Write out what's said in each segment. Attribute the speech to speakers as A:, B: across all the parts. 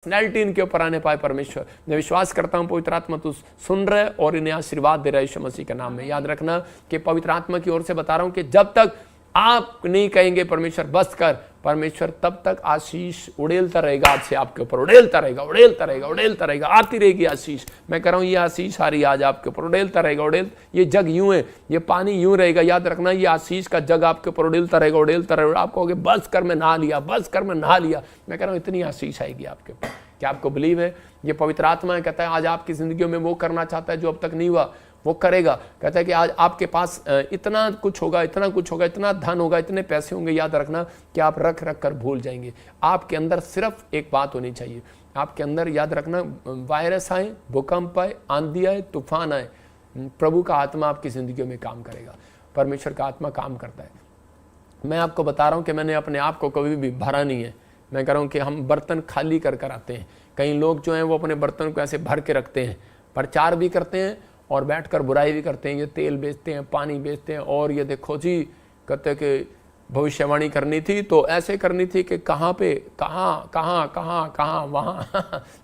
A: Personality इनके ऊपर आने पाए परमेश्वर। मैं विश्वास करता हूं पवित्र आत्मा तू सुन रहा है और इन्हें आशीर्वाद दे रहा है यीशु मसीह के नाम में। याद रखना कि पवित्र आत्मा की ओर से बता रहा हूं कि जब तक आप नहीं कहेंगे परमेश्वर बस कर, परमेश्वर तब तक आशीष उड़ेलता रहेगा, आज से आपके ऊपर उड़ेलता रहेगा, उड़ेलता रहेगा, उड़ेलता रहेगा, आती रहेगी आशीष। मैं कह रहा हूं ये आशीष आ रही आज आपके ऊपर, उड़ेलता रहेगा, ये जग यूं है, ये पानी यूं रहेगा। याद रखना ये आशीष का जग आपके ऊपर उड़ेलता रहेगा, उड़ेलता रहेगा। आप कहोगे बस कर मैं नहा लिया, बस कर मैं नहा लिया। मैं कह रहा हूं इतनी आशीष आएगी आपके ऊपर। क्या आपको बिलीव है? ये पवित्र आत्मा है, कहता है आज आपकी जिंदगी में वो करना चाहता है जो अब तक नहीं हुआ, वो करेगा। कहता है कि आज आपके पास इतना कुछ होगा, इतना कुछ होगा, इतना धन होगा, इतने पैसे होंगे। याद रखना कि आप रख रख कर भूल जाएंगे। आपके अंदर सिर्फ एक बात होनी चाहिए, आपके अंदर याद रखना वायरस आए, भूकंप आए, आंधी आए, तूफान आए, प्रभु का आत्मा आपकी जिंदगी में काम करेगा। परमेश्वर का आत्मा काम करता है। मैं आपको बता रहा हूं कि मैंने अपने आप को कभी भी भरा नहीं है। मैं कह रहा हूं कि हम बर्तन खाली कर कर आते हैं। कई लोग जो हैं वो अपने बर्तन को ऐसे भर के रखते हैं, प्रचार भी करते हैं और बैठकर बुराई भी करते हैं। ये तेल बेचते हैं, पानी बेचते हैं, और ये देखो जी कहते हैं कि भविष्यवाणी करनी थी तो ऐसे करनी थी कि कहाँ पे कहाँ वहाँ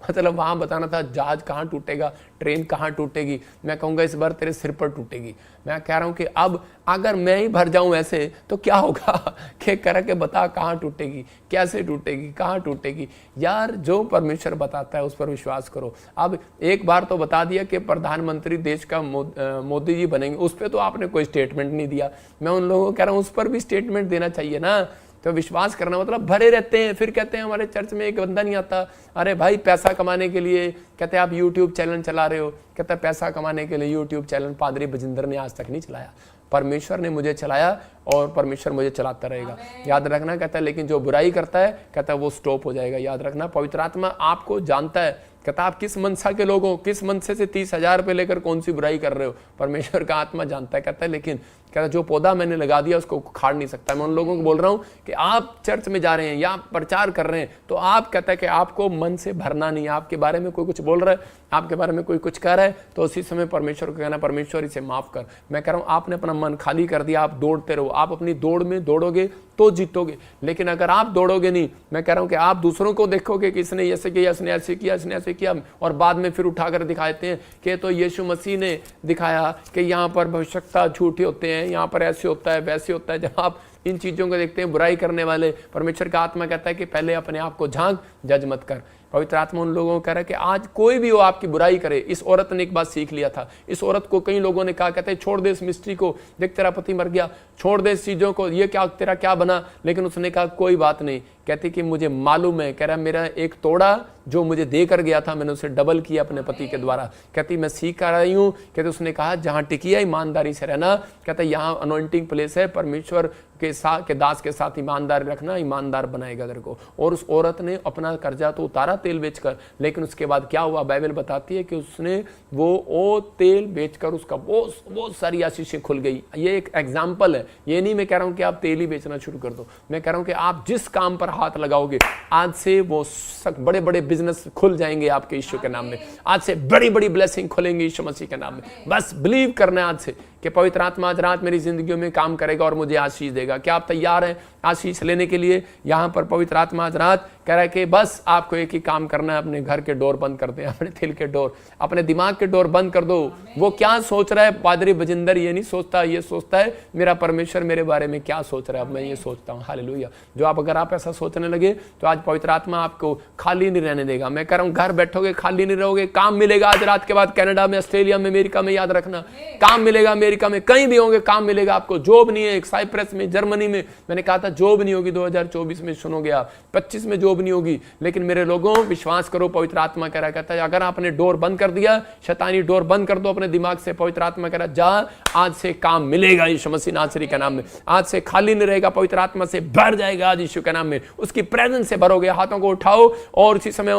A: मतलब वहाँ बताना था जहाज कहाँ टूटेगा, ट्रेन कहाँ टूटेगी। मैं कहूँगा इस बार तेरे सिर पर टूटेगी। मैं कह रहा हूँ कि अब अगर मैं ही भर जाऊँ ऐसे तो क्या होगा कि कह के बता कहाँ टूटेगी, कैसे टूटेगी, कहाँ टूटेगी। यार जो परमेश्वर बताता है उस पर विश्वास करो। अब एक बार तो बता दिया कि प्रधानमंत्री देश का मोदी जी बनेंगे, उस पर तो आपने कोई स्टेटमेंट नहीं दिया। मैं उन लोगों को कह रहा हूँ उस पर भी स्टेटमेंट देना चाहिए ना। तो विश्वास करना मतलब भरे रहते हैं, फिर कहते हैं हमारे चर्च में एक बंदा नहीं आता। अरे भाई पैसा कमाने के लिए कहते हैं आप यूट्यूब चैनल चला रहे हो, कहता है पैसा कमाने के लिए यूट्यूब चैनल पादरी बजिंदर ने आज तक नहीं चलाया, परमेश्वर ने मुझे चलाया और परमेश्वर मुझे चलाता रहेगा। याद रखना कहता है लेकिन जो बुराई करता है कहता है वो स्टॉप हो जाएगा। याद रखना पवित्र आत्मा आपको जानता है, कहता आप किस मनसा के लोग हो, किस मनसे से 30,000 पे लेकर कौन सी बुराई कर रहे हो। परमेश्वर का आत्मा जानता है। कहता है लेकिन कहता जो पौधा मैंने लगा दिया उसको उखाड़ नहीं सकता। मैं उन लोगों को बोल रहा हूं कि आप चर्च में जा रहे हैं या प्रचार कर रहे हैं तो आप कहता है कि आपको मन से भरना नहीं है। आपके बारे में कोई कुछ बोल रहा है, आपके बारे में कोई कुछ कह रहा है तो उसी समय परमेश्वर को कहना परमेश्वर इसे माफ कर। मैं कह रहा हूं आपने अपना मन खाली कर दिया, आप दौड़ते रहो। आप अपनी दौड़ में दौड़ोगे तो जीतोगे, लेकिन अगर आप दौड़ोगे नहीं, मैं कह रहा हूं कि आप दूसरों को देखोगे कि इसने ऐसे किया, इसने ऐसे किया, इसने ऐसे किया, और बाद में फिर उठाकर दिखाते हैं कि तो यीशु मसीह ने दिखाया कि यहाँ पर भविष्यवक्ता झूठे होते हैं, यहाँ पर ऐसे होता है, वैसे होता है। जब आप इन चीजों को देखते हैं बुराई करने वाले, परमेश्वर का आत्मा कहता है कि पहले अपने आप को झांक, जज मत कर। पवित्र आत्मा उन लोगों को कह रहा है कि आज कोई भी हो आपकी बुराई करे। इस औरत ने एक बात सीख लिया था। इस औरत को कई लोगों ने कहा, कहते हैं छोड़ दे इस मिस्ट्री को, देख तेरा पति मर गया, छोड़ दे इस चीजों को, ये क्या तेरा क्या बना। लेकिन उसने कहा कोई बात नहीं। कहती कि मुझे मालूम है, कह रहा मेरा एक तोड़ा जो मुझे दे कर गया था मैंने उसे डबल किया अपने पति के द्वारा। कहती मैं सीख कर रही हूँ। कहते उसने कहा जहाँ टिकी है ईमानदारी से रहना। कहता यहाँ अनॉइंटिंग प्लेस है, परमेश्वर के साथ के दास के साथ ईमानदार रखना, ईमानदार बनाएगा तेरे को। और उस औरत ने अपना कर्जा तो उतारा तेल बेचकर, लेकिन उसके बाद क्या हुआ बाइबल बताती है कि उसने वो तेल बेचकर उसका बहुत सारी आशीषें खुल गई। ये एक एग्जाम्पल है। ये नहीं मैं कह रहा हूँ कि आप तेल ही बेचना शुरू कर दो। मैं कह रहा हूँ कि आप जिस काम पर हाथ लगाओगे आज से वो बड़े बड़े बिजनेस खुल जाएंगे आपके यीशु के नाम में। आज से बड़ी बड़ी ब्लेसिंग खुलेंगी यीशु मसीह के नाम में। बस बिलीव करना है आज से कि पवित्र आत्मा आज रात मेरी जिंदगी में काम करेगा और मुझे आशीष देगा। क्या आप तैयार हैं आशीष लेने के लिए? यहाँ पर पवित्र आत्मा आज रात कह रहा है कि बस आपको एक ही काम करना है, अपने घर के डोर बंद कर दें, अपने दिल के डोर, अपने दिमाग के डोर बंद कर दो। वो क्या सोच रहा है पादरी बजिंदर ये नहीं सोचता, ये सोचता है मेरा परमेश्वर मेरे बारे में क्या सोच रहा है, अब मैं ये सोचता हूँ। हालेलुया। जो आप अगर आप ऐसा सोचने लगे तो आज पवित्र आत्मा आपको खाली नहीं रहने देगा। मैं कह रहा हूँ घर बैठोगे खाली नहीं रहोगे, काम मिलेगा आज रात के बाद। कनाडा में, ऑस्ट्रेलिया में, अमेरिका में, याद रखना काम मिलेगा। अमेरिका में कहीं भी होंगे काम मिलेगा आपको। जॉब नहीं है, एक साइप्रस में, जर्मनी में मैंने कहा था जॉब नहीं होगी 2024 में, सुनोगे आप 25 में जॉब नहीं होगी। लेकिन मेरे लोगों विश्वास करो पवित्र आत्मा कह रहा कहता है अगर आपने डोर बंद कर दिया, शैतानी डोर बंद कर दो अपने दिमाग से। पवित्र आत्मा कह रहा जा आज से काम मिलेगा यीशु मसीह नासरी के नाम में। आज से खाली नहीं रहेगा, पवित्र आत्मा से भर जाएगा आज यीशु के नाम में। उसकी प्रेजेंस से भरोगे। हाथों को उठाओ और उसी समय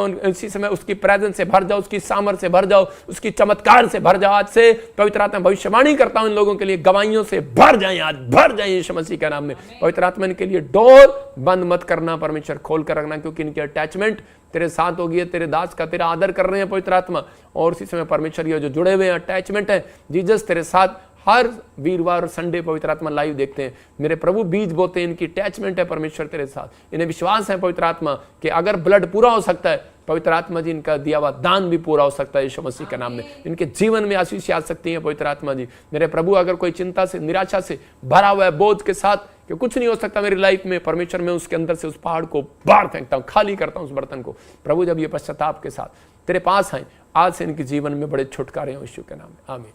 A: उसकी प्रेजेंस से भर जाओ, उसकी सामर्थ से भर जाओ, उसकी चमत्कार से भर जाओ। आज से पवित्र आत्मा भविष्यवाणी करता हूं इन लोगों के लिए, गवाहियों से भर जाए, आज भर जाए यीशु मसीह के नाम में। पवित्र आत्मा इनके लिए डोर बंद मत करना, परमेश्वर खोल कर रखना, क्योंकि इनकी अटैचमेंट तेरे साथ होगी। तेरे दास का तेरा आदर कर रहे हैं पवित्र आत्मा, और उसी समय परमेश्वर ये जो जुड़े हुए हैं अटैचमेंट है, जीसस तेरे साथ हर वीरवार और संडे पवित्र आत्मा लाइव देखते हैं। मेरे प्रभु बीज बोते हैं, इनकी अटैचमेंट है परमेश्वर तेरे साथ। इन्हें विश्वास है पवित्र आत्मा कि अगर ब्लड पूरा हो सकता है पवित्र आत्मा जी इनका दिया हुआ दान भी पूरा हो सकता है यीशु मसीह के नाम में। इनके जीवन में आशीष आ सकती है पवित्र आत्मा जी। मेरे प्रभु अगर कोई चिंता से निराशा से भरा हुआ है, बोझ के साथ कि कुछ नहीं हो सकता मेरी लाइफ में, परमेश्वर मैं उसके अंदर से उस पहाड़ को बाहर फेंकता हूं, खाली करता हूं उस बर्तन को। प्रभु जब ये पश्चाताप के साथ तेरे पास आए, आज से इनके जीवन में बड़े छुटकारे हो यीशु के नाम में, आमीन।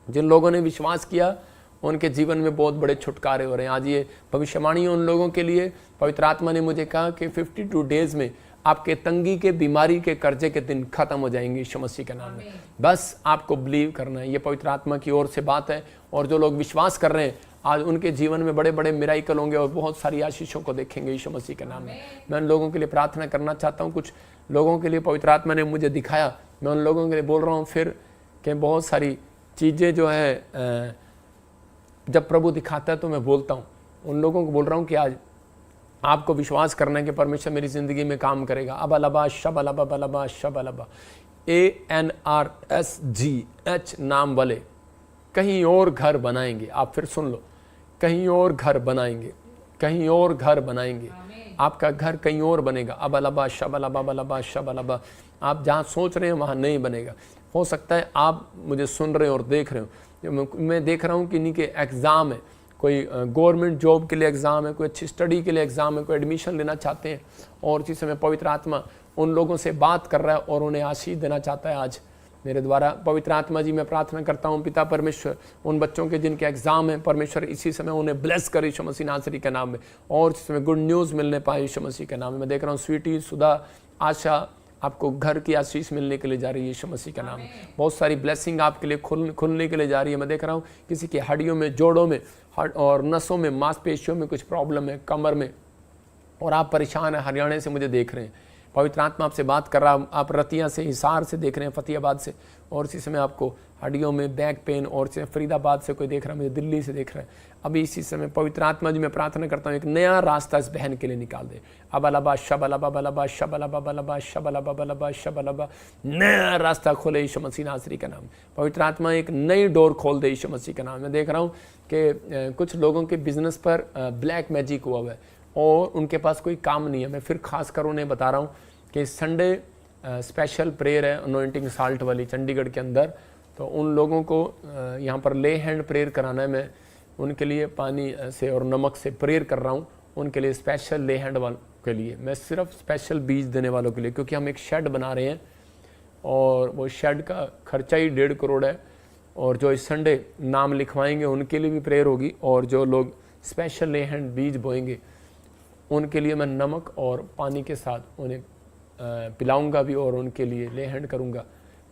A: जिन लोगों ने विश्वास किया उनके जीवन में बहुत बड़े छुटकारे हो रहे हैं। आज ये भविष्यवाणी उन लोगों के लिए, पवित्र आत्मा ने मुझे कहा कि 52 डेज में आपके तंगी के, बीमारी के, कर्जे के दिन खत्म हो जाएंगे यीशु मसीह के नाम में। बस आपको बिलीव करना है, ये पवित्र आत्मा की ओर से बात है। और जो लोग विश्वास कर रहे हैं आज उनके जीवन में बड़े बड़े मिराइकल होंगे और बहुत सारी आशीषों को देखेंगे यीशु मसीह के नाम में। मैं उन लोगों के लिए प्रार्थना करना चाहता हूँ। कुछ लोगों के लिए पवित्र आत्मा ने मुझे दिखाया, मैं उन लोगों के लिए बोल रहा हूँ फिर कि बहुत सारी चीज़ें जो है जब प्रभु दिखाता है तो मैं बोलता हूँ। उन लोगों को बोल रहा हूँ कि आज आपको विश्वास करना है कि परमेश्वर मेरी ज़िंदगी में काम करेगा। अब अलबा शब अलबा बलबा शब अलबा ANRSGH नाम वाले कहीं और घर बनाएंगे। आप फिर सुन लो, कहीं और घर बनाएंगे, कहीं और घर बनाएंगे। आपका घर कहीं और बनेगा। अब अलबा शब अलबा बलबा शब अलबा। आप जहाँ सोच रहे हैं वहाँ नहीं बनेगा। हो सकता है आप मुझे सुन रहे हो और देख रहे हो, मैं देख रहा हूँ कि इन्हीं के एग्ज़ाम है, कोई गवर्नमेंट जॉब के लिए एग्ज़ाम है, कोई अच्छी स्टडी के लिए एग्ज़ाम है, कोई एडमिशन लेना चाहते हैं और इसी समय पवित्र आत्मा उन लोगों से बात कर रहा है और उन्हें आशीष देना चाहता है। आज मेरे द्वारा पवित्र आत्मा जी मैं प्रार्थना करता हूँ पिता परमेश्वर, उन बच्चों के जिनके एग्ज़ाम है परमेश्वर इसी समय उन्हें ब्लेस कर यीशु मसीह नासरी के नाम में, और इस समय गुड न्यूज़ मिलने पाए यीशु मसीह के नाम में। मैं देख रहा हूँ स्वीटी, सुधा, आशा, आपको घर की आशीष मिलने के लिए जा रही है यीशु मसीह का नाम। बहुत सारी ब्लेसिंग आपके लिए खुलने के लिए जा रही है। मैं देख रहा हूँ किसी की हड्डियों में, जोड़ों में और नसों में, मांसपेशियों में कुछ प्रॉब्लम है, कमर में, और आप परेशान हैं। हरियाणा से मुझे देख रहे हैं, पवित्र आत्मा आपसे बात कर रहा। आप रतिया से, हिसार से देख रहे हैं, फतेहाबाद से, और इसी समय आपको हड्डियों में बैक पेन, और फरीदाबाद से कोई देख रहा है, मुझे दिल्ली से देख रहा है। अभी इसी समय पवित्र आत्मा जी मैं प्रार्थना करता हूँ एक नया रास्ता इस बहन के लिए निकाल दे। अब अलबा शब अलबा बलबा शब अलबा बलबा शब अलबा बलबा शब अलबा, नया रास्ता खोले यीशु मसीह नासरी का नाम। पवित्र आत्मा एक नई डोर खोल दे यीशु मसीह का नाम। मैं देख रहा हूँ कि कुछ लोगों के बिजनेस पर ब्लैक मैजिक हुआ हुआ है और उनके पास कोई काम नहीं है। मैं फिर खास कर उन्हें बता रहा हूँ कि संडे स्पेशल प्रेयर है अनॉइंटिंग साल्ट वाली चंडीगढ़ के अंदर, तो उन लोगों को यहाँ पर ले हैंड प्रेयर कराना है। मैं उनके लिए पानी से और नमक से प्रेयर कर रहा हूँ, उनके लिए स्पेशल ले हैंड वालों के लिए। मैं सिर्फ स्पेशल बीज देने वालों के लिए, क्योंकि हम एक शेड बना रहे हैं और वो शेड का खर्चा ही 1.5 करोड़ है, और जो इस संडे नाम लिखवाएंगे उनके लिए भी प्रेयर होगी, और जो लोग स्पेशल ले हैंड बीज बोएंगे उनके लिए मैं नमक और पानी के साथ उन्हें पिलाऊंगा भी और उनके लिए ले हैंड करूंगा,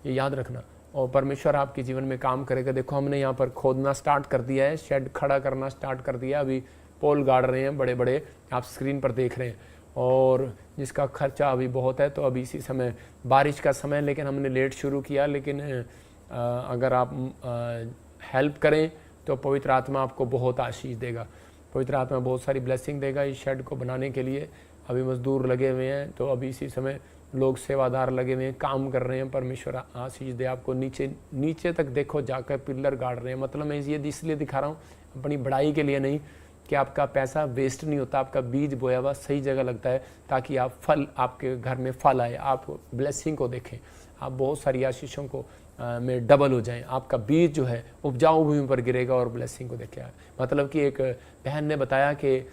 A: ये याद रखना। और परमेश्वर आपके जीवन में काम करेगा। देखो हमने यहाँ पर खोदना स्टार्ट कर दिया है, शेड खड़ा करना स्टार्ट कर दिया, अभी पोल गाड़ रहे हैं बड़े बड़े, आप स्क्रीन पर देख रहे हैं, और जिसका खर्चा अभी बहुत है। तो अभी इसी समय बारिश का समय, लेकिन हमने लेट शुरू किया, लेकिन अगर आप हेल्प करें तो पवित्र आत्मा आपको बहुत आशीष देगा। पवित्र आत्मा बहुत सारी ब्लेसिंग देगा इस शेड को बनाने के लिए। अभी मजदूर लगे हुए हैं, तो अभी इसी समय लोग सेवादार लगे हुए हैं, काम कर रहे हैं। परमेश्वर आशीष दे आपको। नीचे तक देखो जाकर पिलर गाड़ रहे हैं। मतलब मैं ये इसलिए दिखा रहा हूँ अपनी बड़ाई के लिए नहीं, कि आपका पैसा वेस्ट नहीं होता, आपका बीज बोया हुआ सही जगह लगता है, ताकि आप फल, आपके घर में फल आए, आप ब्लेसिंग को देखें, आप बहुत सारी आशीषों को में डबल हो जाएं। आपका बीज जो है उपजाऊ भूमि पर गिरेगा और ब्लेसिंग को देखें। मतलब कि एक बहन ने बताया कि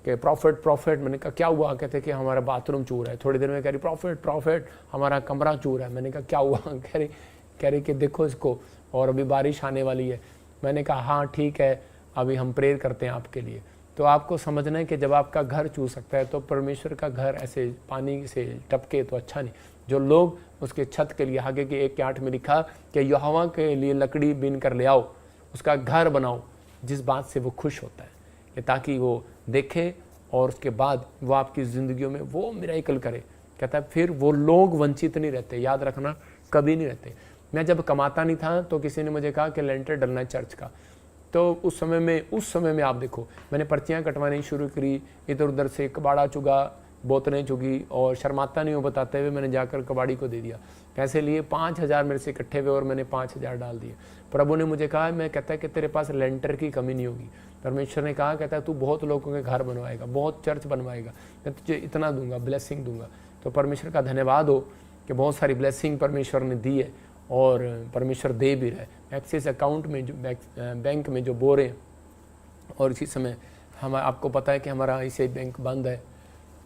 A: प्रॉफिट, मैंने कहा क्या हुआ? कहते कि हमारा बाथरूम चूर है। थोड़ी देर में कह रही प्रॉफिट हमारा कमरा चूर है। मैंने कहा क्या हुआ? कह रही कि देखो इसको, और अभी बारिश आने वाली है। मैंने कहा हाँ ठीक है, अभी हम प्रेयर करते हैं आपके लिए। तो आपको समझना है कि जब आपका घर चू सकता है तो परमेश्वर का घर ऐसे पानी से टपके तो अच्छा नहीं। जो लोग उसके छत के लिए, आगे के 1:8 में लिखा कि यहोवा के लिए लकड़ी बीन कर ले आओ, उसका घर बनाओ, जिस बात से वो खुश होता है, कि ताकि वो देखे और उसके बाद वो आपकी ज़िंदगियों में वो मिरेकल करे। कहता है फिर वो लोग वंचित नहीं रहते। याद रखना, कभी नहीं रहते। मैं जब कमाता नहीं था तो किसी ने मुझे कहा कि लेंटर डलना है चर्च का। तो उस समय में आप देखो, मैंने पर्चियाँ कटवानी शुरू करी, इधर उधर से कबाड़ा चुगा, बोतलें चुगी, और शर्माता नहीं हो बताते हुए मैंने जाकर कबाड़ी को दे दिया। पैसे लिए 5,000 मेरे से इकट्ठे हुए और मैंने 5,000 डाल दिए। प्रभु ने मुझे कहा, मैं कहता है कि तेरे पास लेंटर की कमी नहीं होगी। परमेश्वर ने कहा, कहता है तू बहुत लोगों के घर बनवाएगा, बहुत चर्च बनवाएगा, मैं तुझे इतना दूंगा, ब्लेसिंग दूंगा। तो परमेश्वर का धन्यवाद हो कि बहुत सारी ब्लेसिंग परमेश्वर ने दी है और परमेश्वर दे भी रहे। एक्सिस अकाउंट में जो बैंक में जो बोरे हैं, और इसी समय हम आपको पता है कि हमारा ICICI बैंक बंद है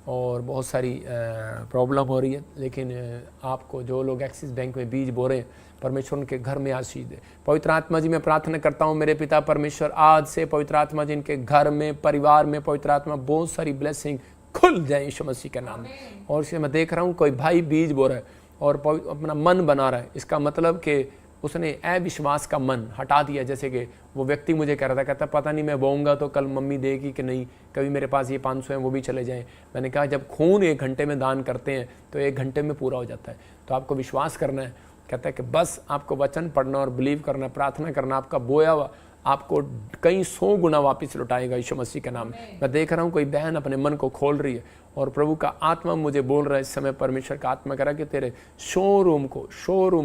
A: और बहुत सारी प्रॉब्लम हो रही है, लेकिन आपको जो लोग एक्सिस बैंक में बीज बो रहे हैं, परमेश्वर उनके घर में आशीष दे। पवित्र आत्मा जी मैं प्रार्थना करता हूँ मेरे पिता परमेश्वर, आज से पवित्र आत्मा जी इनके घर में, परिवार में पवित्र आत्मा बहुत सारी ब्लेसिंग खुल जाए यीशु मसीह के नाम में। और इसे मैं देख रहा हूँ कोई भाई बीज बो रहा है और अपना मन बना रहा है, इसका मतलब कि उसने अविश्वास का मन हटा दिया। जैसे कि वो व्यक्ति मुझे कह रहा था, कहता पता नहीं मैं बोऊंगा तो कल मम्मी देगी कि नहीं, कभी मेरे पास ये 500 हैं वो भी चले जाएं। मैंने कहा जब खून 1 घंटे में दान करते हैं तो 1 घंटे में पूरा हो जाता है। तो आपको विश्वास करना है। कहता है कि बस आपको वचन पढ़ना और बिलीव करना, प्रार्थना करना, आपका बोया हुआ आपको कई 100 गुना वापस लौटाएगा यीशु मसीह के नाम में। मैं देख रहा हूँ कोई बहन अपने मन को खोल रही है और प्रभु का आत्मा मुझे बोल रहा है इस समय, परमेश्वर का आत्मा कह रहा है कि तेरे शोरूम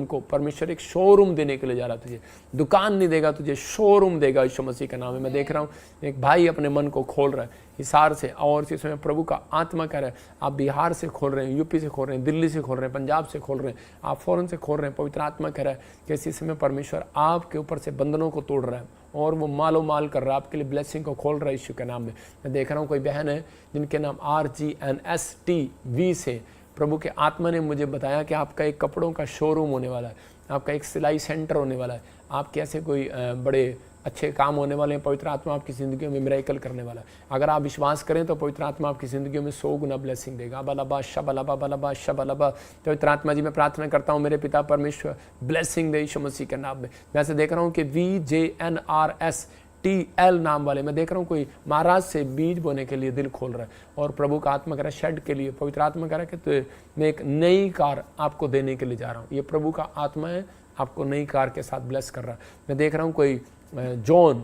A: को परमेश्वर एक शोरूम देने के लिए जा रहा है तुझे। दुकान नहीं देगा तुझे, शोरूम देगा यीशु मसीह का नाम है। मैं देख रहा हूँ एक भाई अपने मन को खोल रहा है हिसार से, और इस समय प्रभु का आत्मा कह रहा है आप बिहार से खोल रहे हैं, यूपी से खोल रहे हैं, दिल्ली से खोल रहे हैं, पंजाब से खोल रहे हैं, आप फॉरेन से खोल रहे हैं। पवित्र आत्मा कह रहा है कि इसी समय परमेश्वर आपके ऊपर से बंधनों को तोड़ रहा है और वो मालो माल कर रहा है, आपके लिए ब्लेसिंग को खोल रहा है यीशु के नाम में। मैं देख रहा हूँ कोई बहन है जिनके नाम RGNSTV से प्रभु के आत्मा ने मुझे बताया कि आपका एक कपड़ों का शोरूम होने वाला है, आपका एक सिलाई सेंटर होने वाला है, आपके ऐसे कोई बड़े अच्छे काम होने वाले हैं। पवित्र आत्मा आपकी ज़िंदगी में मिरेकल करने वाला है। अगर आप विश्वास करें तो पवित्र आत्मा आपकी ज़िंदगी में 100 गुना ब्लेसिंग देगा। बलबा शबलबा बलबा शबलबा। पवित्र आत्मा जी मैं प्रार्थना करता हूँ मेरे पिता परमेश्वर ब्लेसिंग दे यीशु मसीह के नाम में। मैं ऐसे देख रहा हूँ कि VJNRSTL नाम वाले, मैं देख रहा हूँ कोई महाराष्ट्र से बीज बोने के लिए दिल खोल रहा है और प्रभु का आत्मा कह रहा है शेड के लिए। पवित्र आत्मा कह रहा है कि तो मैं एक नई कार आपको देने के लिए जा रहा हूँ। ये प्रभु का आत्मा है, आपको नई कार के साथ ब्लेस कर रहा है। मैं देख रहा हूँ कोई जॉन,